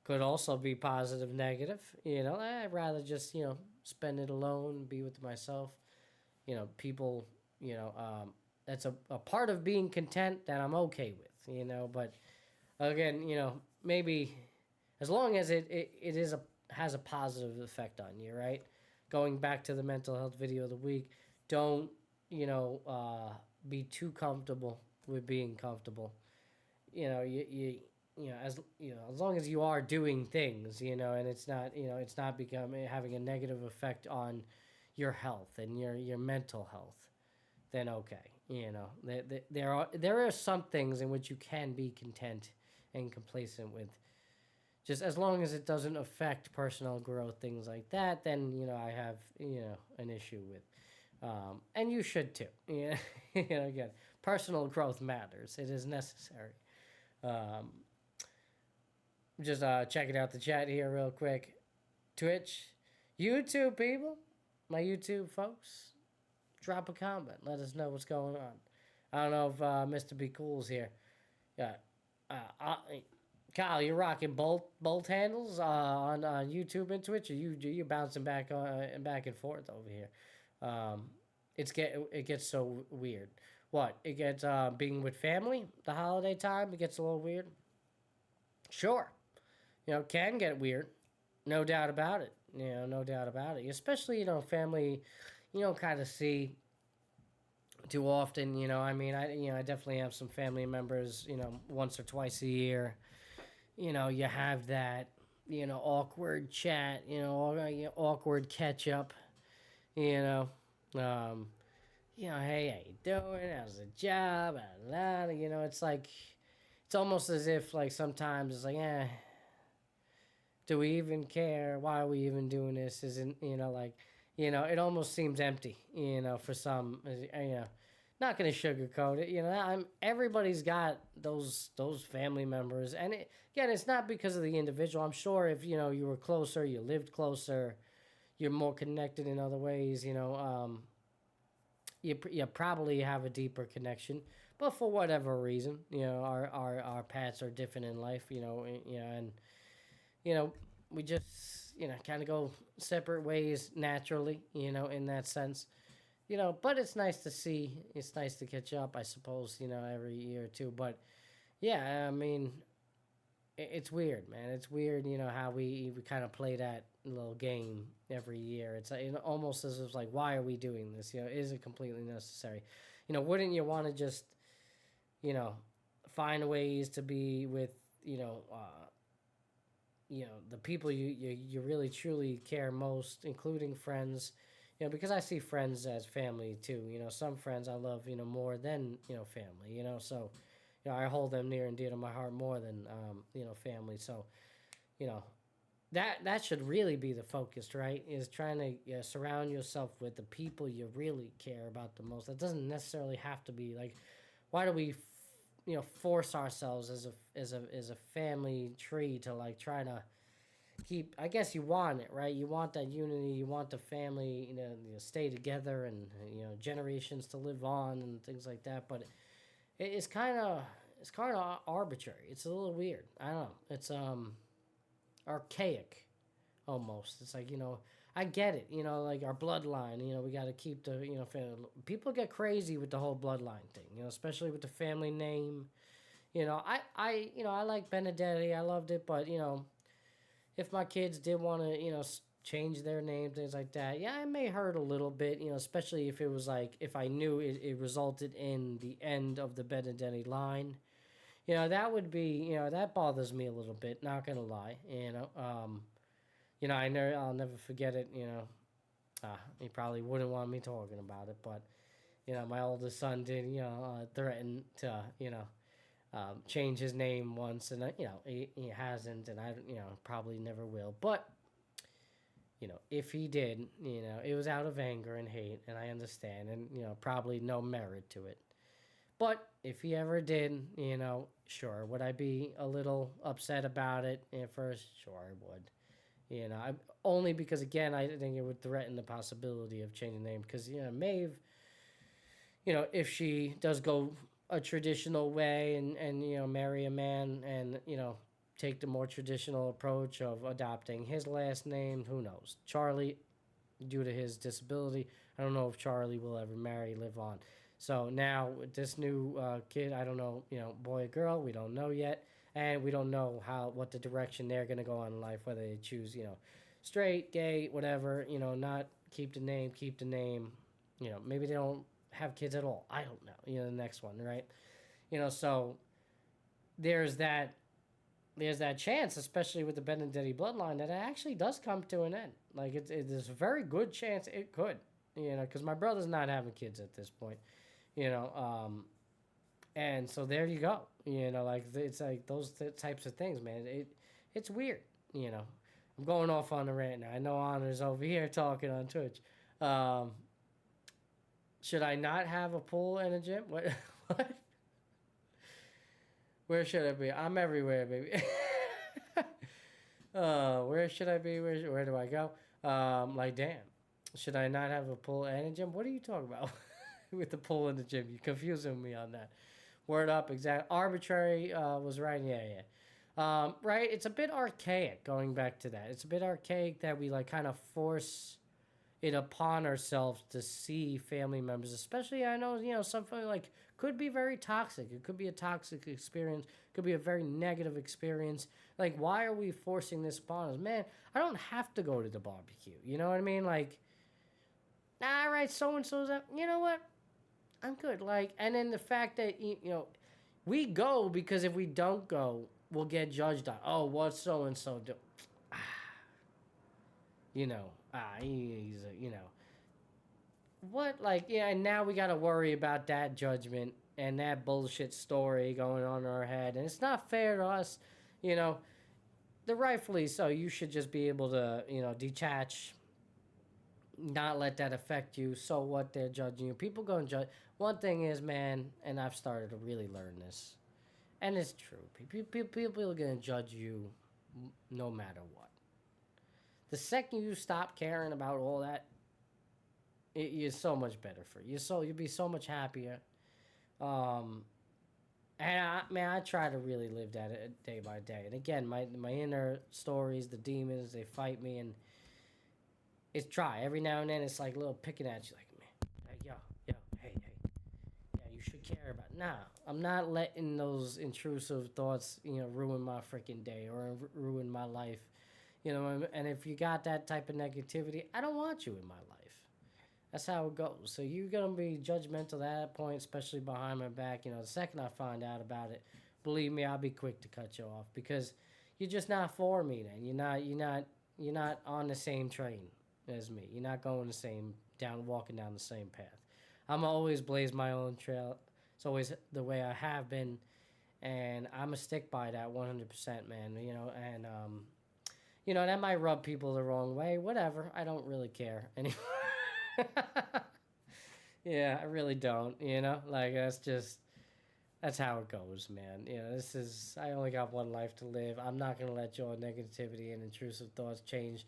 could also be positive, negative. I'd rather just spend it alone, be with myself. People. That's a part of being content that I'm okay with. But again, maybe as long as it is has a positive effect on you, right? Going back to the mental health video of the week, don't be too comfortable with being comfortable. As long as you are doing things, and it's not becoming having a negative effect on your health and your mental health, then okay. There are some things in which you can be content and complacent with, just as long as it doesn't affect personal growth, things like that. Then I have an issue with, and you should too. Again, personal growth matters. It is necessary. Um, just checking out the chat here real quick. Twitch, YouTube people, my YouTube folks, drop a comment. Let us know what's going on. I don't know if Mr. Be Cool's here. Yeah, Kyle, you're rocking bolt handles on YouTube and Twitch, or you bouncing back back and forth over here. It gets so weird. What it gets being with family the holiday time, it gets a little weird. Sure, can get weird, no doubt about it. No doubt about it. Especially family, kind of see too often. I definitely have some family members. Once or twice a year. You have that, awkward chat, awkward catch up, you know, um, hey, how you doing? How's the job? It's like, it's almost as if like sometimes it's like, do we even care? Why are we even doing this? Isn't, it almost seems empty, for some, not gonna sugarcoat it. Everybody's got those family members, and again, it's not because of the individual. I'm sure if you were closer, you lived closer, you're more connected in other ways. You probably have a deeper connection, but for whatever reason, our paths are different in life. And we just kind of go separate ways naturally. In that sense. But it's nice to see. It's nice to catch up, I suppose, every year or two. But yeah, I mean, it's weird, man. It's weird, how we kind of play that little game every year. It's like, almost as if like, why are we doing this? Is it completely necessary? Wouldn't you want to just, find ways to be with, the people you really truly care most, including friends. Because I see friends as family too. Some friends I love, more than, family, so, I hold them near and dear to my heart more than, family. So, you know, that should really be the focus, right? Is trying to surround yourself with the people you really care about the most. That doesn't necessarily have to be like, why do we, force ourselves as a family tree to like try to keep, I guess you want it, right? You want that unity, you want the family, stay together and, generations to live on and things like that. But it's kind of arbitrary. It's a little weird. I don't know. It's archaic almost. It's like, I get it, like our bloodline, we got to keep the, family. People get crazy with the whole bloodline thing, especially with the family name. I like Benedetti. I loved it, but, if my kids did want to, change their name, things like that, yeah, it may hurt a little bit, especially if it was like, if I knew it resulted in the end of the Benedetti line. That would be, that bothers me a little bit, not gonna lie, I'll never forget it. He probably wouldn't want me talking about it, but my oldest son did, threaten to, change his name once, and he hasn't, and I, probably never will. But if he did, it was out of anger and hate, and I understand, and probably no merit to it. But if he ever did, sure, would I be a little upset about it at first? Sure, I would. Only because again, I think it would threaten the possibility of changing the name. Because Maeve, if she does go a traditional way and marry a man and take the more traditional approach of adopting his last name, who knows? Charlie, due to his disability, I don't know if Charlie will ever marry, live on. So now with this new kid, I don't know, boy or girl, we don't know yet, and we don't know what the direction they're gonna go on in life, whether they choose, straight, gay, whatever, not keep the name, maybe they don't have kids at all. I don't know. The next one, right? So there's that chance, especially with the Benedetti bloodline, that it actually does come to an end. Like there's a very good chance it could, because my brother's not having kids at this point, and so there you go. Like it's like those types of things, man. It's weird. I'm going off on a rant now. I know Honor's over here talking on Twitch. Should I not have a pool and a gym? What? What? Where should I be? I'm everywhere, baby. Where should I be? Where do I go? Like, damn. Should I not have a pool and a gym? What are you talking about with the pool and the gym? You're confusing me on that. Word up, exact. Arbitrary was right. Yeah. Right. It's a bit archaic. Going back to that, it's a bit archaic that we like kind of force it upon ourselves to see family members, especially I know something like could be very toxic. It could be a toxic experience. Could be a very negative experience. Like, why are we forcing this upon us? Man, I don't have to go to the barbecue. You know what I mean? Like, all right, so and so's up. You know what? I'm good. Like, and then the fact that we go because if we don't go, we'll get judged on. Oh, what's so and so do? He's what, like, yeah, and now we got to worry about that judgment and that bullshit story going on in our head, and it's not fair to us, the rightfully so. You should just be able to, detach, not let that affect you. So what, they're judging you. People go and judge. One thing is, man, and I've started to really learn this, and it's true. People are going to judge you no matter what. The second you stop caring about all that, you're so much better for you. You'll be so much happier. And I try to really live that day by day. And again, my inner stories, the demons, they fight me, and it's try every now and then. It's like a little picking at you, like yo, hey, yeah, you should care about. Nah, I'm not letting those intrusive thoughts, ruin my freaking day or ruin my life. And if you got that type of negativity, I don't want you in my life. That's how it goes. So you're going to be judgmental at that point, especially behind my back. The second I find out about it, believe me, I'll be quick to cut you off because you're just not for me then. You're not on the same train as me. You're not going walking down the same path. I'm always blaze my own trail. It's always the way I have been, and I'm a stick by that 100%, man. And that might rub people the wrong way. Whatever. I don't really care anymore. Yeah, I really don't. Like that's how it goes, man. I only got one life to live. I'm not gonna let your negativity and intrusive thoughts change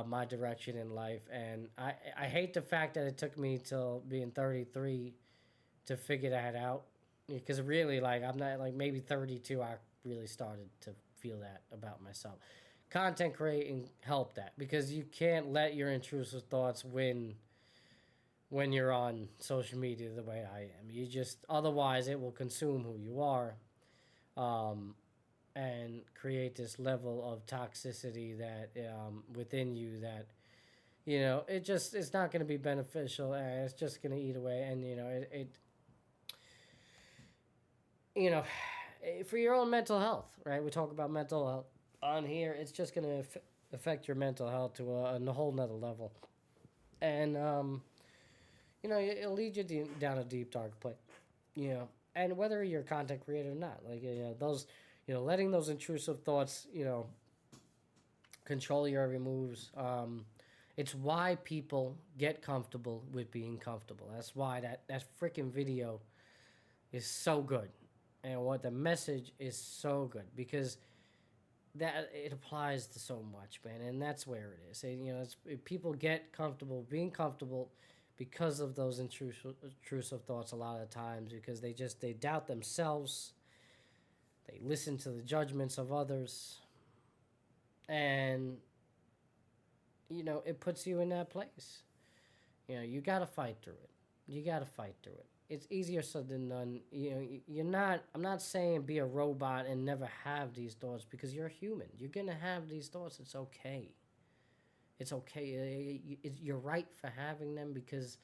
my direction in life. And I hate the fact that it took me till being 33 to figure that out. Because really, like, I'm not, like, maybe 32, I really started to feel that about myself. Content creating helped that because you can't let your intrusive thoughts win when you're on social media the way I am. You just, otherwise it will consume who you are, and create this level of toxicity that within you that it's not going to be beneficial, and it's just going to eat away. And for your own mental health, right? We talk about mental health on here. It's just going to affect your mental health to a whole nother level. And it'll lead you down a deep dark place. You know, and whether you're a content creator or not, like those, letting those intrusive thoughts, control your every moves. It's why people get comfortable with being comfortable. That's why that freaking video is so good, and what the message is so good, because that it applies to so much, man, and that's where it is. And, people get comfortable being comfortable because of those intrusive thoughts a lot of times, because they doubt themselves, they listen to the judgments of others, and it puts you in that place. You got to fight through it. You got to fight through it. It's easier said than done. You're not. I'm not saying be a robot and never have these thoughts, because you're a human. You're gonna have these thoughts. It's okay. It's okay. You're right for having them, because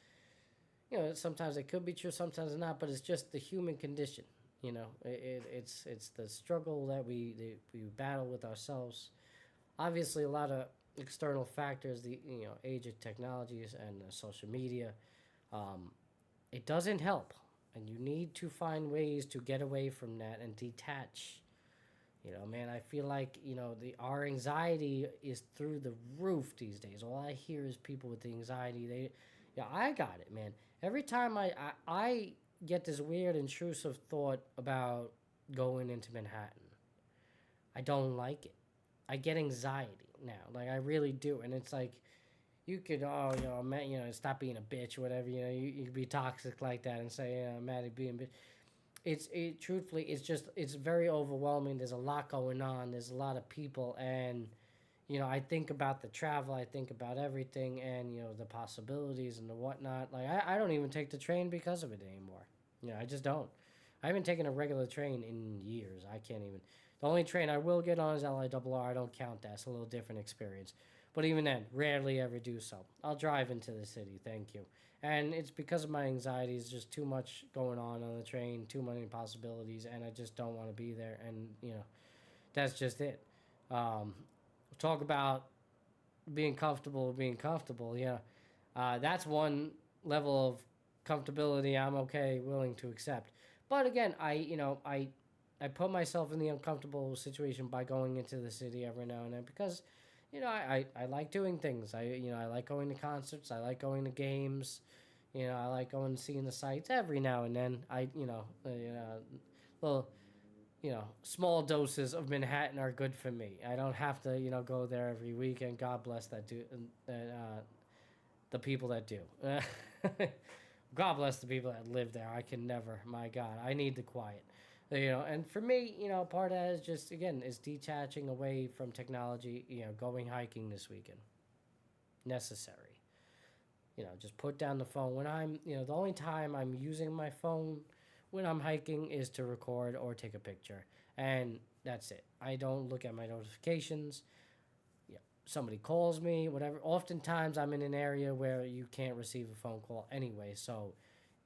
sometimes it could be true, sometimes not. But it's just the human condition. It's the struggle that we battle with ourselves. Obviously, a lot of external factors, the age of technologies and social media, it doesn't help, and you need to find ways to get away from that and detach. Man, I feel like our anxiety is through the roof these days. All I hear is people with the anxiety. I got it, man. Every time I get this weird intrusive thought about going into Manhattan, I don't like it. I get anxiety now, like I really do, and it's like you could, man, stop being a bitch, or whatever. You could be toxic like that and say, Matty being bitch. Truthfully, it's very overwhelming. There's a lot going on. There's a lot of people, and I think about the travel. I think about everything, and the possibilities and the whatnot. Like I don't even take the train because of it anymore. I just don't. I haven't taken a regular train in years. I can't even. The only train I will get on is LIRR. I don't count that. It's a little different experience. But even then, rarely ever do so. I'll drive into the city, thank you. And it's because of my anxiety. It's just too much going on the train, too many possibilities, and I just don't want to be there. And, that's just it. Talk about being comfortable, yeah. That's one level of comfortability I'm okay, willing to accept. But again, I put myself in the uncomfortable situation by going into the city every now and then, because I like doing things. I like going to concerts. I like going to games. I like going and seeing the sights every now and then. Little, small doses of Manhattan are good for me. I don't have to, go there every weekend. God bless the people that do. God bless the people that live there. I can never. My God, I need the quiet. And for me, part of that is just, again, is detaching away from technology. Going hiking this weekend, necessary. Just put down the phone when I'm. The only time I'm using my phone when I'm hiking is to record or take a picture, and that's it. I don't look at my notifications. Somebody calls me, whatever. Oftentimes, I'm in an area where you can't receive a phone call anyway, so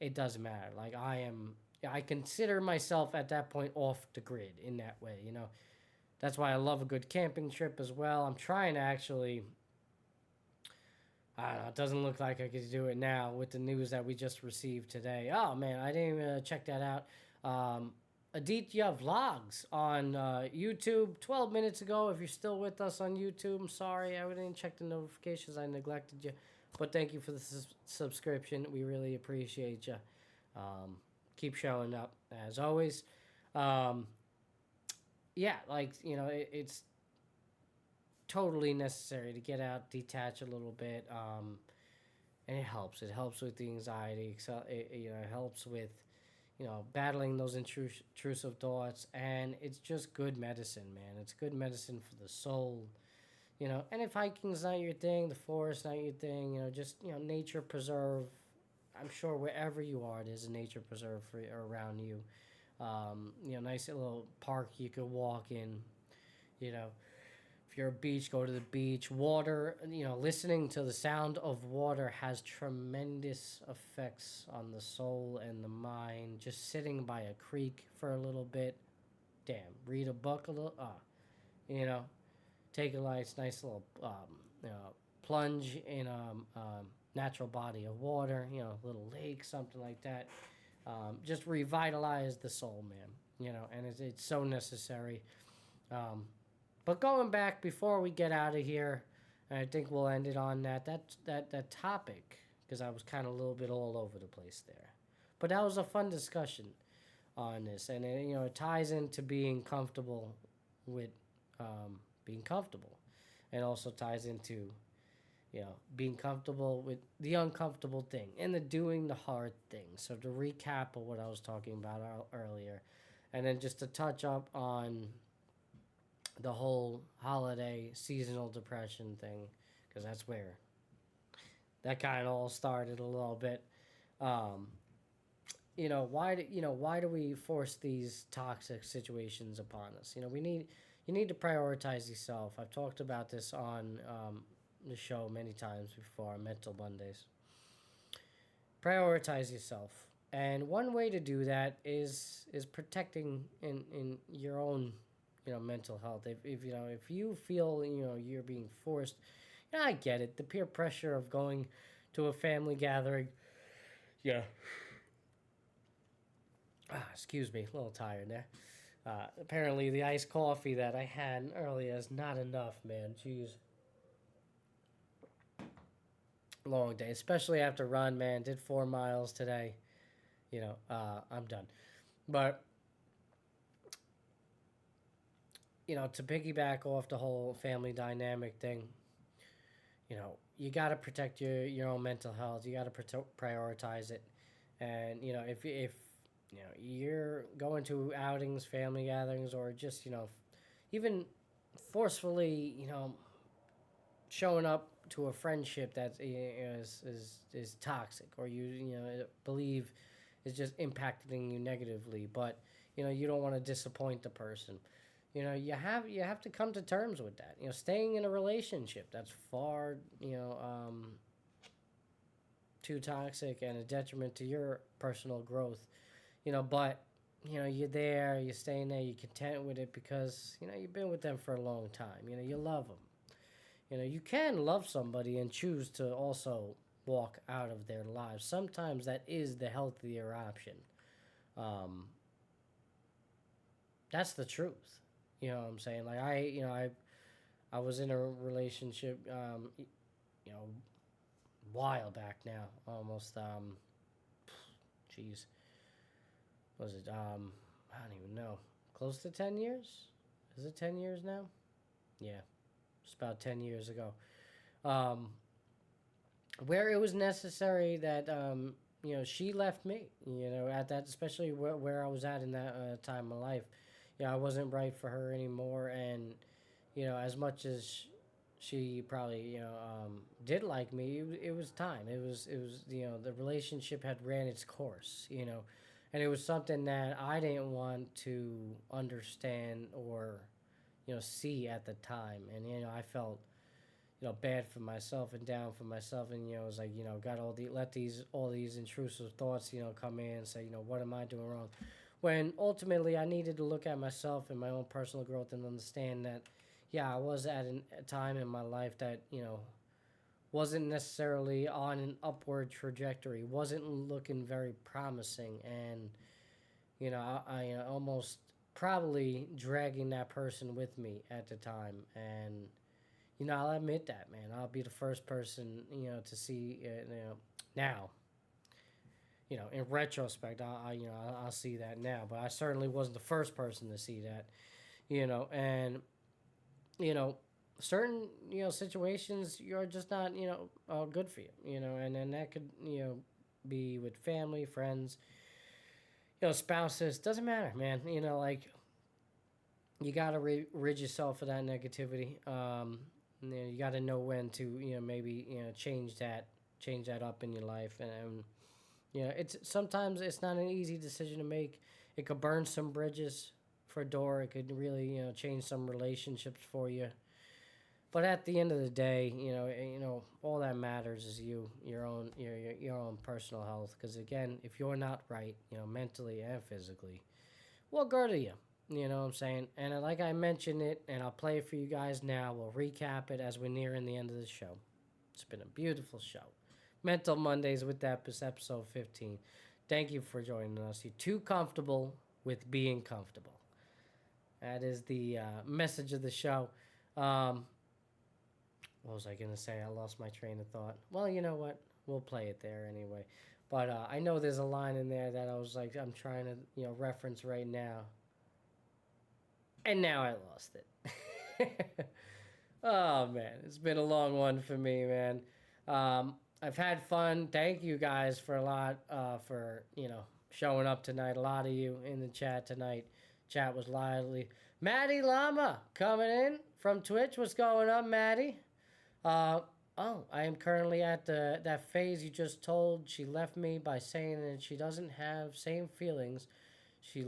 it doesn't matter. Like I consider myself at that point off the grid in that way. That's why I love a good camping trip as well. I'm trying to actually. I don't know. It doesn't look like I could do it now with the news that we just received today. Oh man, I didn't even check that out. Aditya Vlogs on YouTube 12 minutes ago. If you're still with us on YouTube, I'm sorry. I didn't check the notifications. I neglected you. But thank you for the subscription. We really appreciate you. Keep showing up, as always. Yeah, it's totally necessary to get out, detach a little bit. And it helps. It helps with the anxiety. It helps with battling those intrusive thoughts, and it's just good medicine, man. It's good medicine for the soul, And if hiking's not your thing, the forest not your thing, just nature preserve. I'm sure wherever you are, there's a nature preserve around you. Nice little park you could walk in. If you're a beach, go to the beach. Water, listening to the sound of water has tremendous effects on the soul and the mind. Just sitting by a creek for a little bit. Damn, read a book a little. take a nice little plunge in a natural body of water, little lake, something like that. Just revitalize the soul, man. And it's so necessary. Um, but going back before we get out of here, I think we'll end it on that topic because I was kind of a little bit all over the place there. But that was a fun discussion on this, and it ties into being comfortable with being comfortable, and also ties into being comfortable with the uncomfortable thing and the doing the hard thing. So to recap of what I was talking about earlier, and then just to touch up on the whole holiday seasonal depression thing, because that's where that kind of all started a little bit. Why do we force these toxic situations upon us? You need to prioritize yourself. I've talked about this on the show many times before, Mental Mondays. Prioritize yourself, and one way to do that is protecting in your own mental health. If you feel you're being forced, I get it. The peer pressure of going to a family gathering. Yeah. Excuse me, a little tired there. Apparently, the iced coffee that I had earlier is not enough, man. Jeez. Long day, especially after run, man. Did 4 miles today. I'm done. But, to piggyback off the whole family dynamic thing, you got to protect your own mental health. You got to prioritize it. And, if you're going to outings, family gatherings, or just, even forcefully, showing up to a friendship that is toxic, or you believe is just impacting you negatively, but you don't want to disappoint the person. You have to come to terms with that. Staying in a relationship that's far too toxic and a detriment to your personal growth. But you're there, you're staying there, you're content with it because you've been with them for a long time. You love them. You can love somebody and choose to also walk out of their lives. Sometimes that is the healthier option. That's the truth. You know what I'm saying? Like I was in a relationship, a while back now, almost. Jeez, was it? I don't even know. Close to 10 years? Is it 10 years now? Yeah, it's about 10 years ago. Where it was necessary that she left me. At that, especially where I was at in that time of my life. I wasn't right for her anymore, and as much as she probably did like me, it was time. It was the relationship had ran its course, and it was something that I didn't want to understand or see at the time, and I felt bad for myself and down for myself, and it was like got all these intrusive thoughts come in and say what am I doing wrong, when ultimately I needed to look at myself and my own personal growth and understand that I was at a time in my life that wasn't necessarily on an upward trajectory, wasn't looking very promising, and I almost probably dragging that person with me at the time, and I'll admit that, man. I'll be the first person, to see it, now. In retrospect, I'll see that now. But I certainly wasn't the first person to see that, and, certain, situations you're just not, good for you, and then that could, be with family, friends, spouses, doesn't matter, man. Like, you got to rid yourself of that negativity. You got to know when to maybe change that up in your life, and it's sometimes it's not an easy decision to make. It could burn some bridges for a door. It could really change some relationships for you. But at the end of the day, all that matters is your own personal health. Because again, if you're not right, mentally and physically, what good are you? You know what I'm saying? And like I mentioned it, and I'll play it for you guys now. We'll recap it as we're nearing the end of the show. It's been a beautiful show. Mental Mondays with Epis, episode 15. Thank you for joining us. You're too comfortable with being comfortable. That is the message of the show. Um, what was I going to say? I lost my train of thought. Well, you know what? We'll play it there anyway. But I know there's a line in there that I was like, I'm trying to, reference right now. And now I lost it. Oh, man. It's been a long one for me, man. I've had fun. Thank you guys for a lot, for, showing up tonight. A lot of you in the chat tonight. Chat was lively. Matty Llama coming in from Twitch. What's going on, Matty? I am currently at that phase you just told. She left me by saying that she doesn't have same feelings she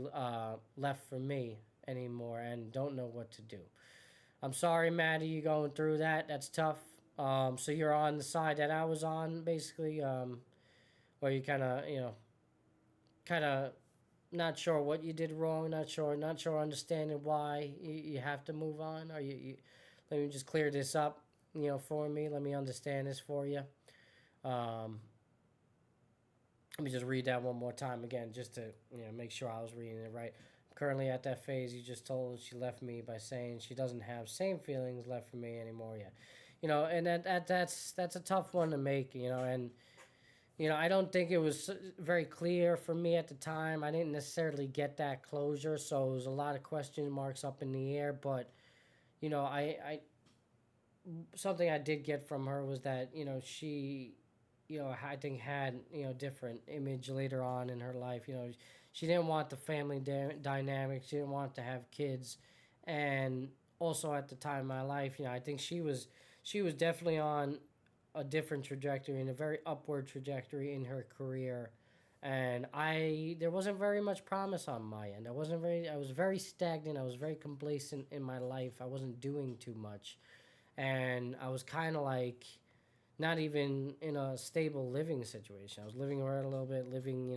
left for me anymore and don't know what to do. I'm sorry, Matty, you're going through that. That's tough. So you're on the side that I was on, basically, where you kind of not sure what you did wrong, not sure understanding why you have to move on. Or let me just clear this up, for me. Let me understand this for you. Let me just read that one more time again, just to make sure I was reading it right. I'm currently at that phase you just told. She left me by saying she doesn't have same feelings left for me anymore yet. And that's a tough one to make. And I don't think it was very clear for me at the time. I didn't necessarily get that closure, so it was a lot of question marks up in the air. But I something I did get from her was that she I think had different image later on in her life. She didn't want the family dynamic. She didn't want to have kids, and also at the time in my life, I think she was definitely on a different trajectory and a very upward trajectory in her career, and there wasn't very much promise on my end. I was very stagnant. I was very complacent in my life. I wasn't doing too much, and I was kind of like not even in a stable living situation. I was living around a little bit, living,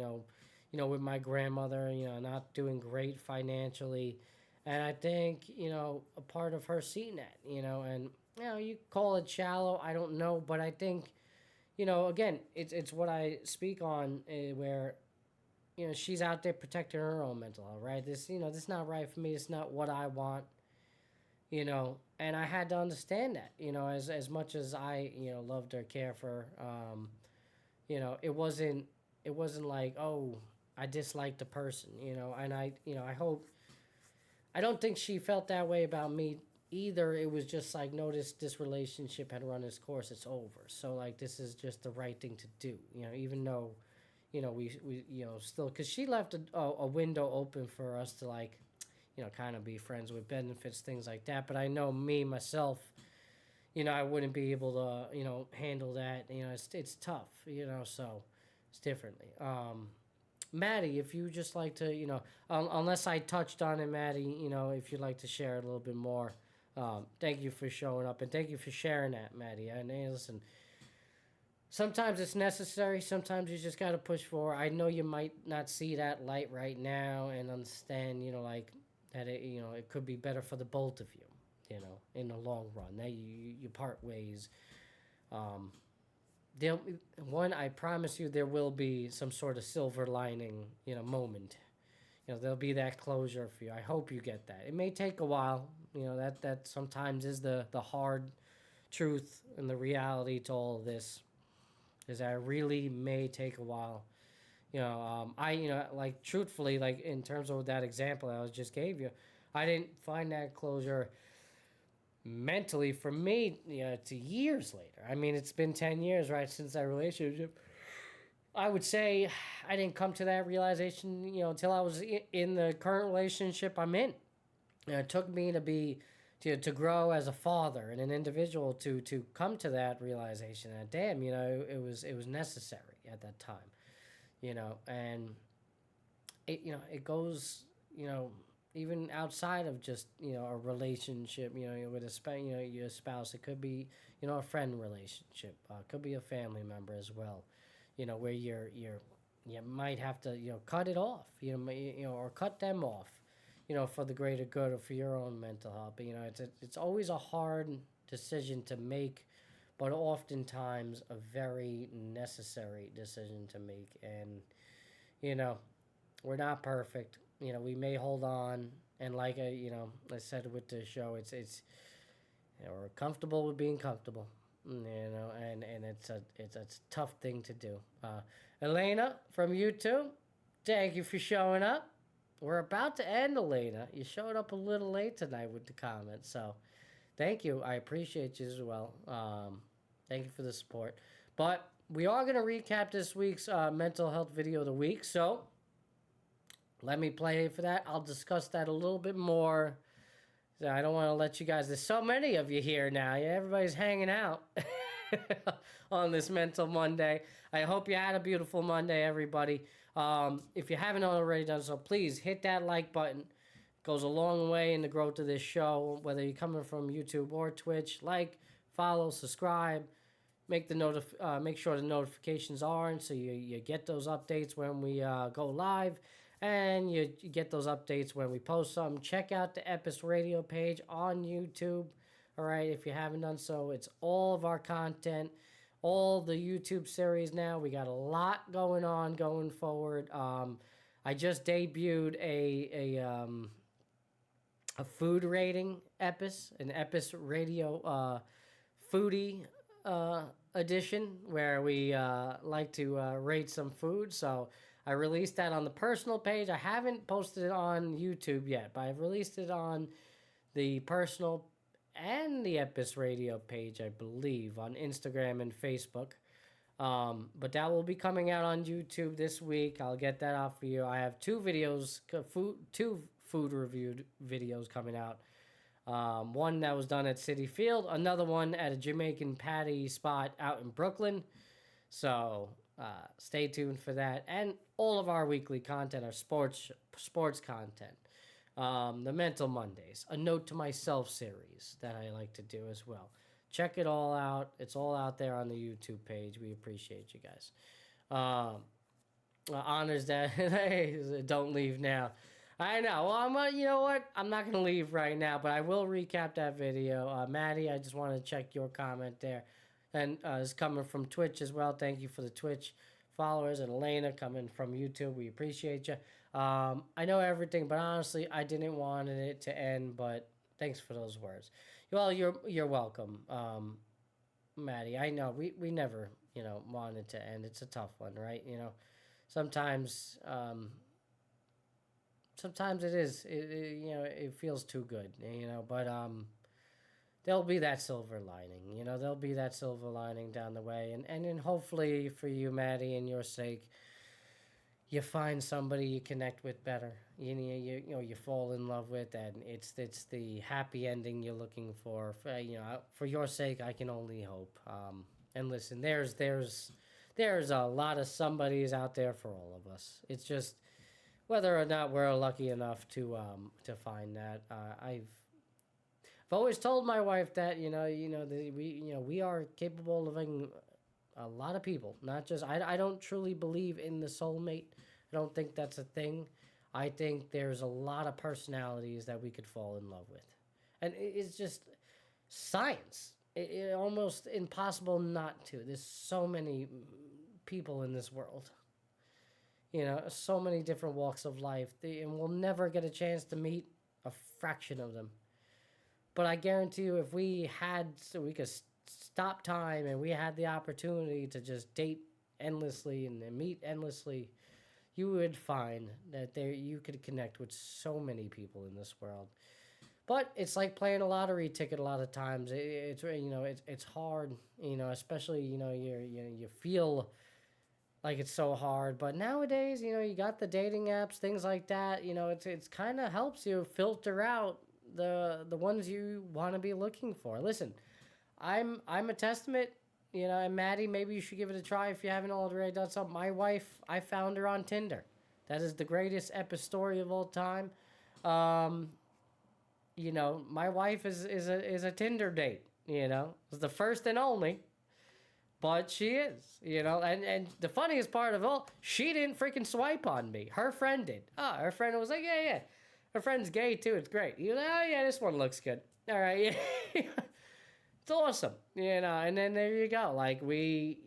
with my grandmother, not doing great financially. And I think, a part of her seeing that, and, you call it shallow, I don't know. But I think, again, it's what I speak on, where, she's out there protecting her own mental health, right? This is not right for me. It's not what I want. And I had to understand that, as much as I, loved her, care for her, it wasn't like, oh, I disliked the person, and I hope, I don't think she felt that way about me either. It was just like, no, this relationship had run its course, it's over. So like, this is just the right thing to do, even though, we still, because she left a window open for us to like, kind of be friends with benefits, things like that. But I know myself, I wouldn't be able to, handle that. It's tough, so it's differently. Maddie, if you just like to, unless I touched on it, Maddie, if you'd like to share a little bit more, thank you for showing up and thank you for sharing that, Maddie. And hey, listen, sometimes it's necessary. Sometimes you just got to push forward. I know you might not see that light right now and understand, like, that it could be better for the both of you, in the long run. That you part ways. I promise you, there will be some sort of silver lining, moment. There'll be that closure for you. I hope you get that. It may take a while. That sometimes is the hard truth and the reality to all of this. Is that it really may take a while. Like truthfully, like in terms of that example I just gave you, I didn't find that closure mentally for me, to years later. I mean, it's been 10 years, right, since that relationship. I would say I didn't come to that realization, until I was in the current relationship I'm in. It took me to grow as a father and an individual to come to that realization. And damn, it was necessary at that time. And it goes, even outside of just, a relationship, with your spouse. It could be, a friend relationship. Could be a family member as well, where you might have to, cut it off, or cut them off, for the greater good or for your own mental health. But, it's always a hard decision to make, but oftentimes a very necessary decision to make. And, you know, we're not perfect. We may hold on. And like I said with the show, it's we're comfortable with being comfortable. And it's a tough thing to do. Elena from YouTube, thank you for showing up. We're about to end, Elena. You showed up a little late tonight with the comments, so thank you. I appreciate you as well. Thank you for the support. But we are going to recap this week's mental health video of the week, so let me play for that. I'll discuss that a little bit more. So I don't want to let you guys. There's so many of you here now. Yeah, everybody's hanging out on this Mental Monday. I hope you had a beautiful Monday, everybody. If you haven't already done so, please hit that like button. It goes a long way in the growth of this show, whether you're coming from YouTube or Twitch. Like, follow, subscribe. Make sure the notifications are on so you get those updates when we go live. And you get those updates when we post something. Check out the Epis radio page on YouTube. All right, if you haven't done so, it's all of our content, all the YouTube series now. We got a lot going on going forward. I just debuted a food rating Epis, an Epis radio foodie edition where we like to rate some food. So I released that on the personal page. I haven't posted it on YouTube yet, but I've released it on the personal and the Epis radio page, I believe, on Instagram and Facebook. But that will be coming out on YouTube this week. I'll get that out for you. I have two food reviewed videos coming out. One that was done at City Field, another one at a Jamaican patty spot out in Brooklyn. So stay tuned for that. And all of our weekly content, our sports content. The Mental Mondays, a Note to Myself series that I like to do as well. Check it all out. It's all out there on the YouTube page. We appreciate you guys. Honors that. Hey, don't leave now. I know. Well, you know what? I'm not going to leave right now, but I will recap that video. Matty, I just want to check your comment there. And it's coming from Twitch as well. Thank you for the Twitch followers. And Elena coming from YouTube. We appreciate you. I know everything, but honestly, I didn't want it to end, but thanks for those words. Well, you're welcome, Matty. I know we never, want it to end. It's a tough one, right? Sometimes it is, it feels too good, but there'll be that silver lining, there'll be that silver lining down the way. And then hopefully for you, Matty, and your sake, you find somebody you connect with better, you fall in love with, and it's the happy ending you're looking for. For your sake, I can only hope. And listen, there's a lot of somebodies out there for all of us. It's just whether or not we're lucky enough to find that. I've always told my wife that we are capable of loving a lot of people, not just I don't truly believe in the soulmate. I don't think that's a thing. I think there's a lot of personalities that we could fall in love with, and it's just science. It's almost impossible not to. There's so many people in this world, so many different walks of life, and we'll never get a chance to meet a fraction of them. But I guarantee you, if we could stop time and we had the opportunity to just date endlessly and meet endlessly, you would find that you could connect with so many people in this world. But it's like playing a lottery ticket a lot of times. It's hard, especially you feel like it's so hard. But nowadays, you got the dating apps, things like that. It's kind of helps you filter out the ones you want to be looking for. Listen, I'm a testament, and Matty, maybe you should give it a try if you haven't already done so. My wife, I found her on Tinder. That is the greatest Epis story of all time. My wife is a Tinder date, It's the first and only, but she is, and the funniest part of all, she didn't freaking swipe on me. Her friend did. Her friend was like, yeah. My friend's gay too. It's great. You know, oh, yeah, this one looks good. All right, yeah. It's awesome, you know. And then there you go. Like we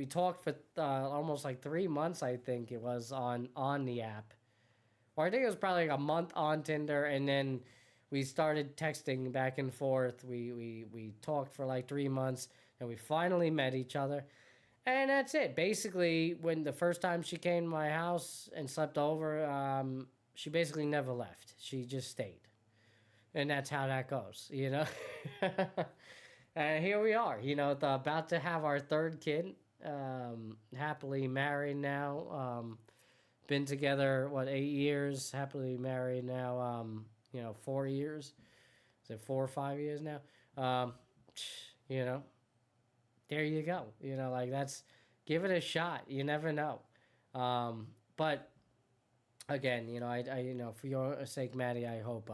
talked for almost like 3 months, I think it was on the app. Or I think it was probably like a month on Tinder, and then we started texting back and forth. We talked for like 3 months, and we finally met each other. And that's it. Basically, when the first time she came to my house and slept over, she basically never left. She just stayed. And that's how that goes, you know? And here we are, you know, about to have our third kid. Happily married now. Been together, 8 years? Happily married now, 4 years. Is it 4 or 5 years now? You know, there you go. You know, like give it a shot. You never know. But again, you know, I for your sake, Matty, I hope,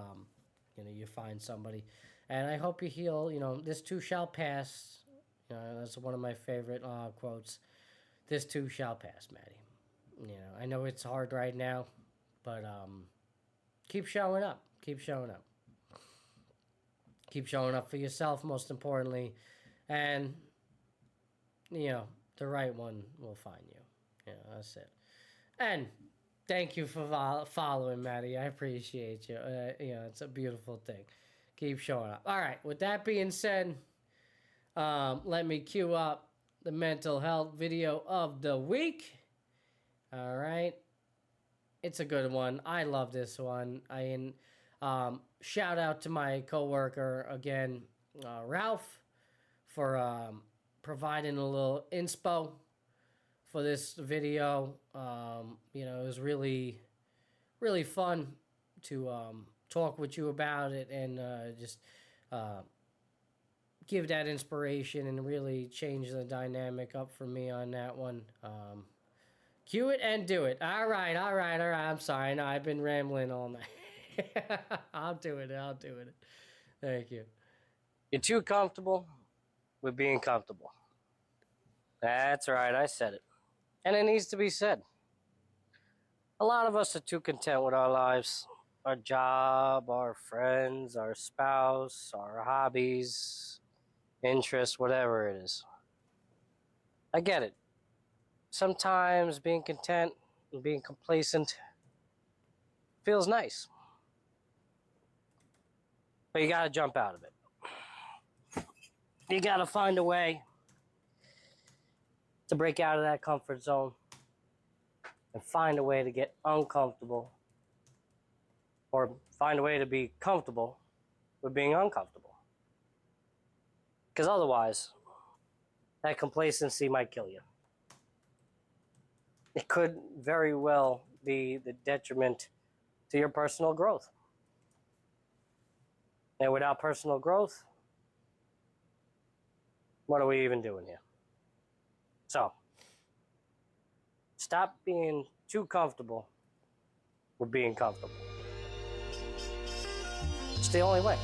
you find somebody, and I hope you heal. You know, this too shall pass. You know, that's one of my favorite quotes. This too shall pass, Matty. You know, I know it's hard right now, but keep showing up. Keep showing up. Keep showing up for yourself, most importantly, and the right one will find you. You know, that's it. And thank you for following, Matty. I appreciate you. It's a beautiful thing. Keep showing up. All right. With that being said, let me cue up the mental health video of the week. All right. It's a good one. I love this one. Shout out to my coworker again, Ralph, for providing a little inspo for this video. It was really, really fun to talk with you about it and just give that inspiration and really change the dynamic up for me on that one. Cue it and do it. All right. I'm sorry. No, I've been rambling all night. I'll do it. Thank you. You're too comfortable with being comfortable. That's right. I said it. And it needs to be said. A lot of us are too content with our lives, our job, our friends, our spouse, our hobbies, interests, whatever it is. I get it. Sometimes being content and being complacent feels nice. But you gotta jump out of it. You gotta find a way to break out of that comfort zone and find a way to get uncomfortable, or find a way to be comfortable with being uncomfortable. Because otherwise, that complacency might kill you. It could very well be the detriment to your personal growth. And without personal growth, what are we even doing here? So, stop being too comfortable with being comfortable. It's the only way.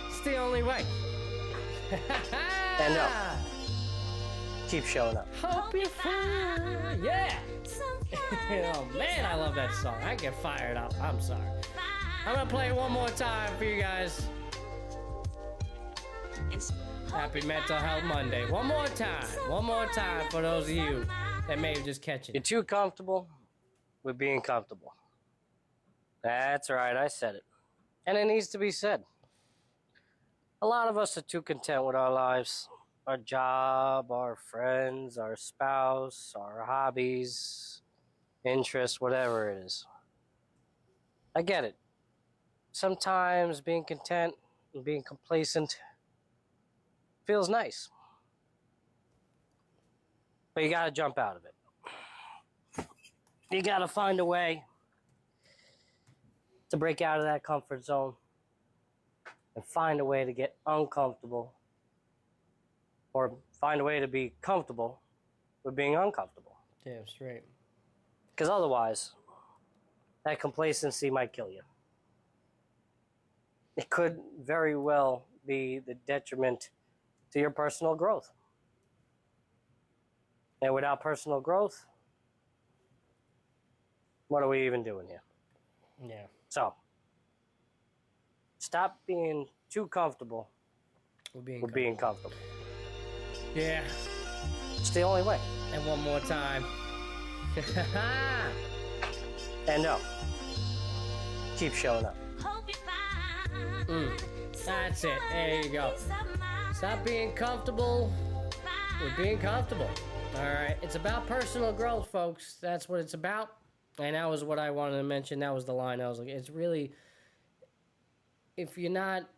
It's the only way. And no, keep showing up. Hope you find. Yeah. Oh man, I love that song. I get fired up. I'm sorry. I'm gonna play it one more time for you guys. Happy Mental Health Monday. One more time for those of you that may have just catch it. You're too comfortable with being comfortable. That's right, I said it. And it needs to be said. A lot of us are too content with our lives, our job, our friends, our spouse, our hobbies, interests, whatever it is. I get it. Sometimes being content and being complacent feels nice. But you gotta jump out of it. You gotta find a way to break out of that comfort zone and find a way to get uncomfortable, or find a way to be comfortable with being uncomfortable. Damn straight. Because otherwise, that complacency might kill you. It could very well be the detriment to your personal growth. And without personal growth, what are we even doing here? Yeah. So stop being too comfortable We're being with being comfortable. Yeah. It's the only way. And one more time. And no, keep showing up. Hope you find That's it. There you go. peace of mind. Stop being comfortable with being comfortable. All right. It's about personal growth, folks. That's what it's about. And that was what I wanted to mention. That was the line. I was like, it's really, if you're not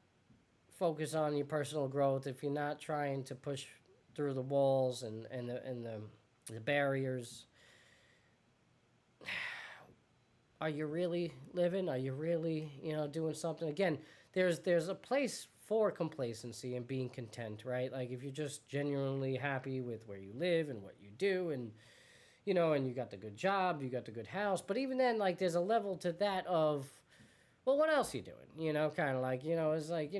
focused on your personal growth, if you're not trying to push through the walls and the barriers, are you really living? Are you really, doing something? Again, there's a place for complacency and being content, right? Like if you're just genuinely happy with where you live and what you do, and and you got the good job, you got the good house, but even then, like there's a level to that of, well, what else are you doing? Kind of like, it's like,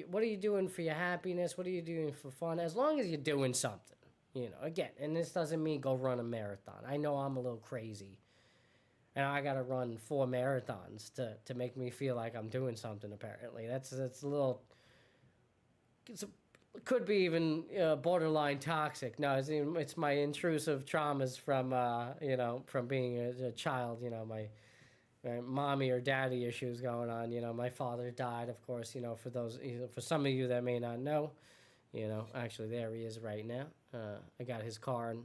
what are you doing for your happiness? What are you doing for fun? As long as you're doing something, again, and this doesn't mean go run a marathon. I know I'm a little crazy and I got to run 4 marathons to make me feel like I'm doing something. Apparently, that's a little. Could be even borderline toxic. No, it's my intrusive traumas from from being a child. My mommy or daddy issues going on. My father died, of course. For those, for some of you that may not know, actually there he is right now. I got his car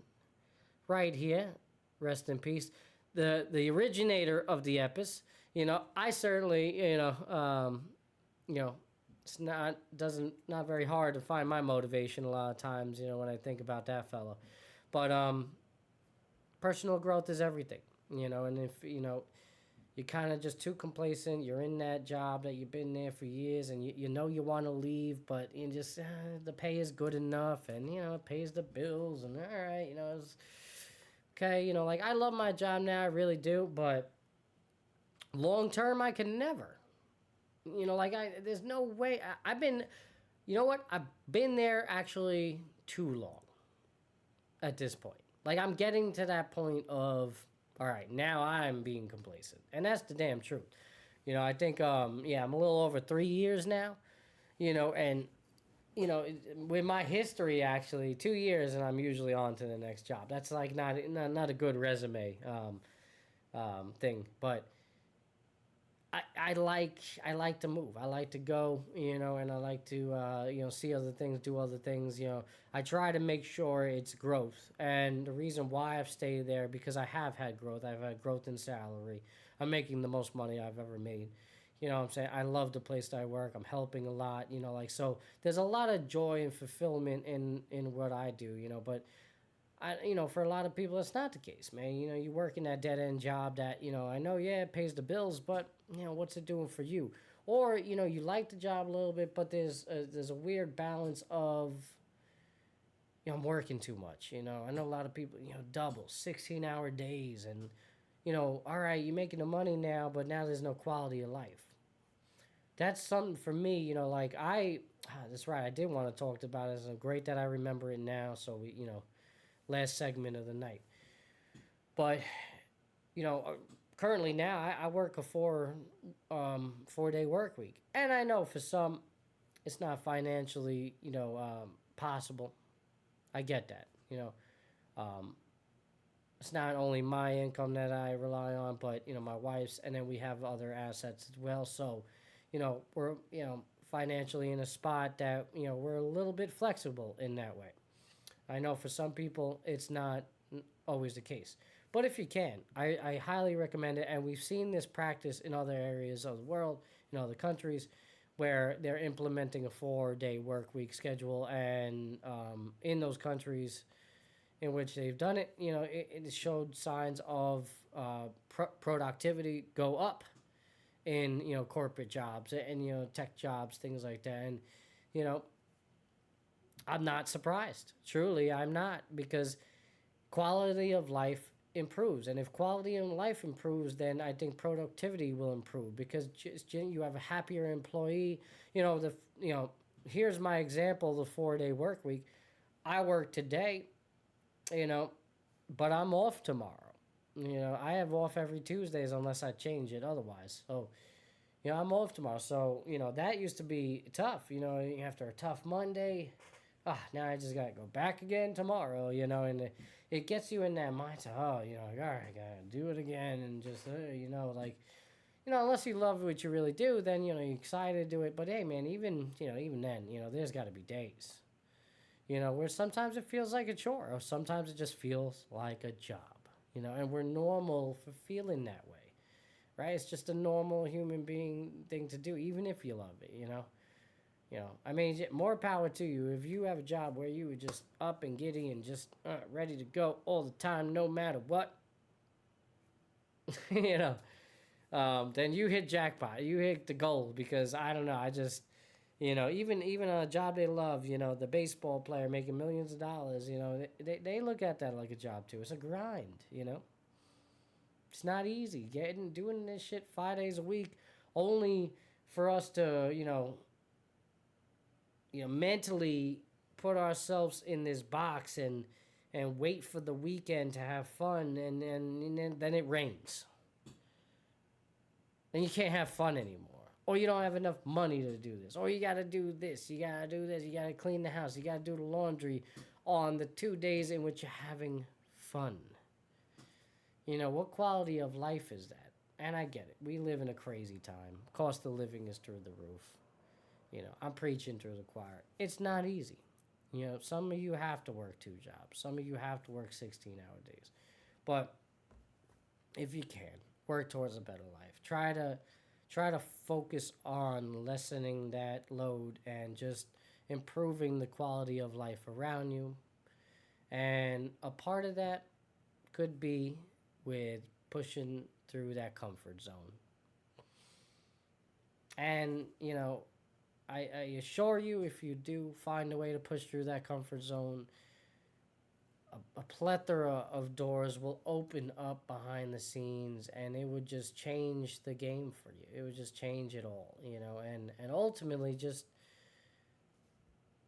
right here. Rest in peace. The originator of the Epis. I certainly it's not very hard to find my motivation a lot of times. When I think about that fellow, but personal growth is everything. And if you're kind of just too complacent. You're in that job that you've been there for years, and you know you want to leave, but you just the pay is good enough, and it pays the bills, and all right, it's okay. Like I love my job now, I really do, but long term, I can never. There's no way. I've been, I've been there actually too long. At this point, like I'm getting to that point of all right, now I'm being complacent. And that's the damn truth. I think, I'm a little over 3 years now, and, with my history, actually, 2 years and I'm usually on to the next job. That's like not a good resume thing. But I like to move. I like to go, and I like to, see other things, do other things. I try to make sure it's growth. And the reason why I've stayed there, because I have had growth. I've had growth in salary. I'm making the most money I've ever made. What I'm saying? I love the place that I work. I'm helping a lot, so there's a lot of joy and fulfillment in what I do, but for a lot of people, it's not the case, man. You work in that dead end job that, I know, yeah, it pays the bills, but, what's it doing for you? Or, you like the job a little bit, but there's a weird balance of, I'm working too much. I know a lot of people, double 16-hour days and, all right, you're making the money now, but now there's no quality of life. That's something for me, that's right, I did want to talk about it. It's great that I remember it now, so we, last segment of the night. But, currently now I work a 4-day work week. And I know for some it's not financially, possible. I get that, it's not only my income that I rely on, but, my wife's, and then we have other assets as well. So, we're, financially in a spot that, we're a little bit flexible in that way. I know for some people it's not always the case. But if you can, I highly recommend it. And we've seen this practice in other areas of the world, in other countries, where they're implementing a 4-day work week schedule. And in those countries in which they've done it, it showed signs of productivity go up in, corporate jobs and, tech jobs, things like that. And, I'm not surprised. Truly, I'm not, because quality of life improves. And if quality of life improves, then I think productivity will improve, because you have a happier employee. Here's my example, the 4-day work week. I work today, but I'm off tomorrow. You know, I have off every Tuesdays unless I change it otherwise. So, you know, I'm off tomorrow. So, you know, that used to be tough. You know, after a tough Monday, now I just got to go back again tomorrow, you know, and it gets you in that mindset. Oh, you know, like, all right, I got to do it again. And just, you know, like, you know, unless you love what you really do, then, you know, you're excited to do it. But hey, man, even then, you know, there's got to be days, you know, where sometimes it feels like a chore or sometimes it just feels like a job, you know, and we're normal for feeling that way, right? It's just a normal human being thing to do, even if you love it, you know. You know, I mean, more power to you. If you have a job where you were just up and giddy and just ready to go all the time, no matter what, you know, then you hit jackpot. You hit the gold because I don't know. I just, you know, even a job they love, you know, the baseball player making millions of dollars, you know, they look at that like a job too. It's a grind, you know. It's not easy doing this shit 5 days a week, only for us to, mentally put ourselves in this box and wait for the weekend to have fun, and then it rains. Then you can't have fun anymore. Or you don't have enough money to do this. Or you got to do this. You got to do this. You got to clean the house. You got to do the laundry on the 2 days in which you're having fun. You know, what quality of life is that? And I get it. We live in a crazy time. Cost of living is through the roof. You know, I'm preaching to the choir. It's not easy. You know, some of you have to work 2 jobs. Some of you have to work 16-hour days. But if you can, work towards a better life. Try to focus on lessening that load and just improving the quality of life around you. And a part of that could be with pushing through that comfort zone. And, you know, I assure you, if you do find a way to push through that comfort zone, a plethora of doors will open up behind the scenes, and it would just change the game for you. It would just change it all, you know, and ultimately just,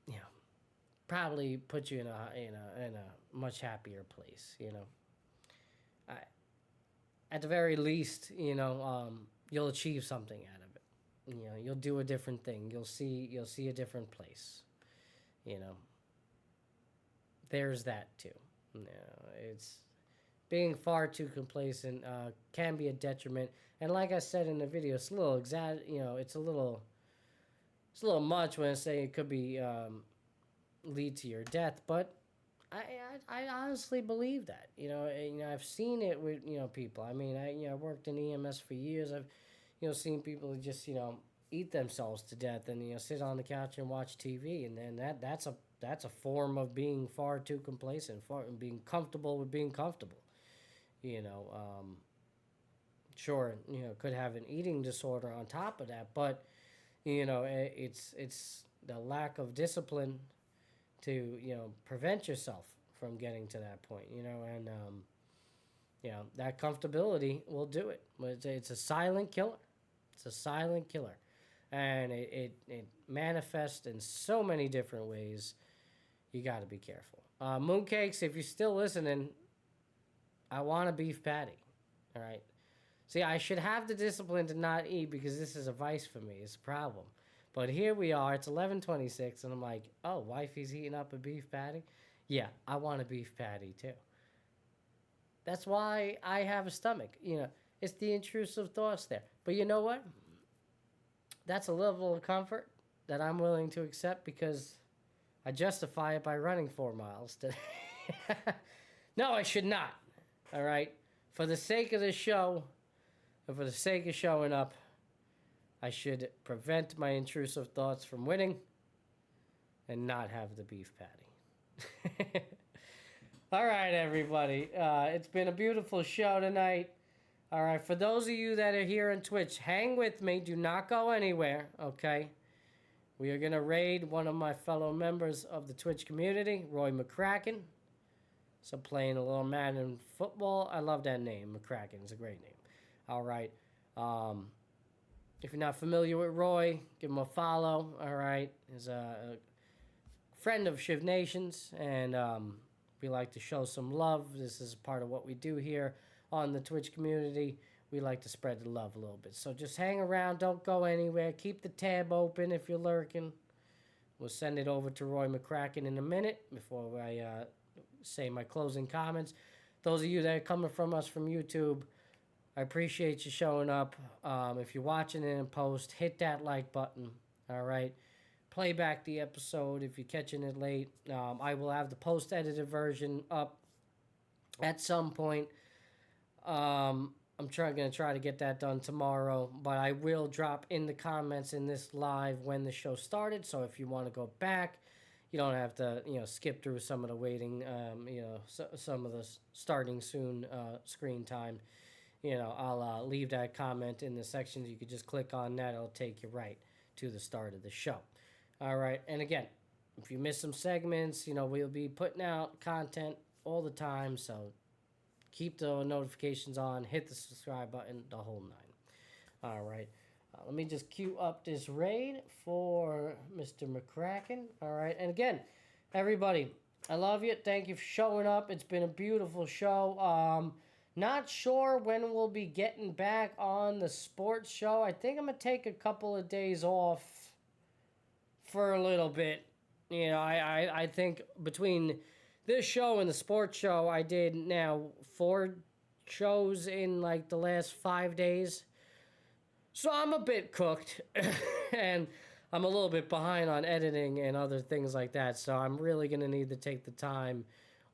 you know, probably put you in a much happier place, you know. At the very least, you know, you'll achieve something out of it. You know, you'll do a different thing. You'll see a different place. You know, there's that too. You know, it's being far too complacent can be a detriment. And like I said in the video, it's a little it's a little much when I say it could be lead to your death. But I honestly believe that. You know, I've seen it with people. I mean, I worked in EMS for years. I've seen people just eat themselves to death and sit on the couch and watch TV, and then that's a form of being far too complacent, and being comfortable with being comfortable. Sure, could have an eating disorder on top of that, but it's the lack of discipline to prevent yourself from getting to that point, and that comfortability will do it. It's a silent killer. It's a silent killer, and it manifests in so many different ways. You got to be careful. Mooncakes, if you're still listening, I want a beef patty. All right. See, I should have the discipline to not eat because this is a vice for me. It's a problem. But here we are. It's 11:26, and I'm like, oh, wifey's eating up a beef patty? Yeah, I want a beef patty too. That's why I have a stomach. It's the intrusive thoughts there. But you know what? That's a level of comfort that I'm willing to accept because I justify it by running 4 miles today. No, I should not. All right? For the sake of the show, and for the sake of showing up, I should prevent my intrusive thoughts from winning and not have the beef patty. All right, everybody. It's been a beautiful show tonight. All right, for those of you that are here on Twitch, hang with me. Do not go anywhere, okay? We are going to raid one of my fellow members of the Twitch community, Roy McCracken. So playing a little Madden football. I love that name, McCracken. It's a great name. All right. If you're not familiar with Roy, give him a follow. All right. He's a friend of Shiv Nations, and we like to show some love. This is part of what we do here on the Twitch community. We like to spread the love a little bit. So just hang around. Don't go anywhere. Keep the tab open if you're lurking. We'll send it over to Roy McCracken in a minute before I say my closing comments. Those of you that are coming from us from YouTube, I appreciate you showing up. If you're watching it in post, hit that like button. All right. Play back the episode if you're catching it late. I will have the post-edited version up at some point. I'm going to try to get that done tomorrow, but I will drop in the comments in this live when the show started. So if you want to go back, you don't have to, skip through some of the waiting, some of the starting soon screen time. I'll leave that comment in the section. You could just click on that. It'll take you right to the start of the show. All right. And again, if you miss some segments, we'll be putting out content all the time. So keep the notifications on, hit the subscribe button, the whole nine. All right. Let me just queue up this raid for Mr. McCracken. All right. And again, everybody, I love you. Thank you for showing up. It's been a beautiful show. Not sure when we'll be getting back on the sports show. I think I'm going to take a couple of days off for a little bit. I think between this show and the sports show, I did now 4 shows in like the last 5 days. So I'm a bit cooked and I'm a little bit behind on editing and other things like that. So I'm really going to need to take the time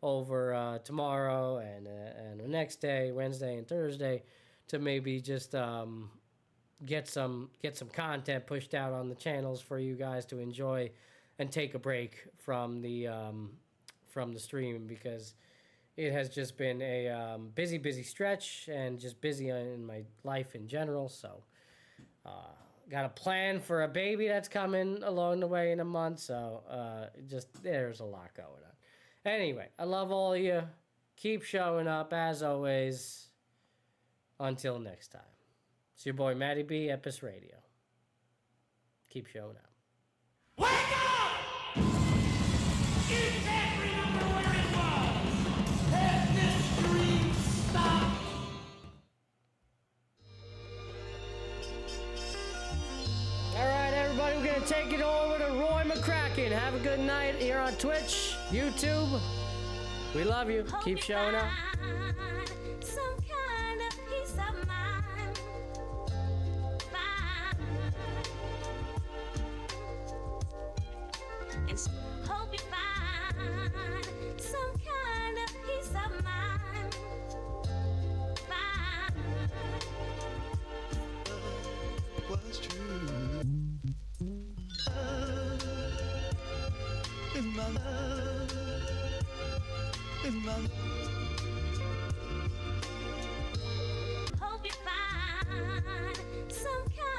over tomorrow and the next day, Wednesday and Thursday, to maybe just get some content pushed out on the channels for you guys to enjoy and take a break from the stream, because it has just been a busy stretch and just busy in my life in general. So got a plan for a baby that's coming along the way in a month. So just there's a lot going on. Anyway, I love all of you. Keep showing up as always. Until next time. It's your boy Matty B, Epis Radio. Keep showing up. Wake up! Is every number where it was? Has this dream stopped? All right, everybody, we're going to take it over to Roy McCracken. Have a good night here on Twitch, YouTube. We love you. Keep showing up. Some kind of peace of mind. And hope you find some kind of peace of mind. Was true. In my love, in my Hope you find some kind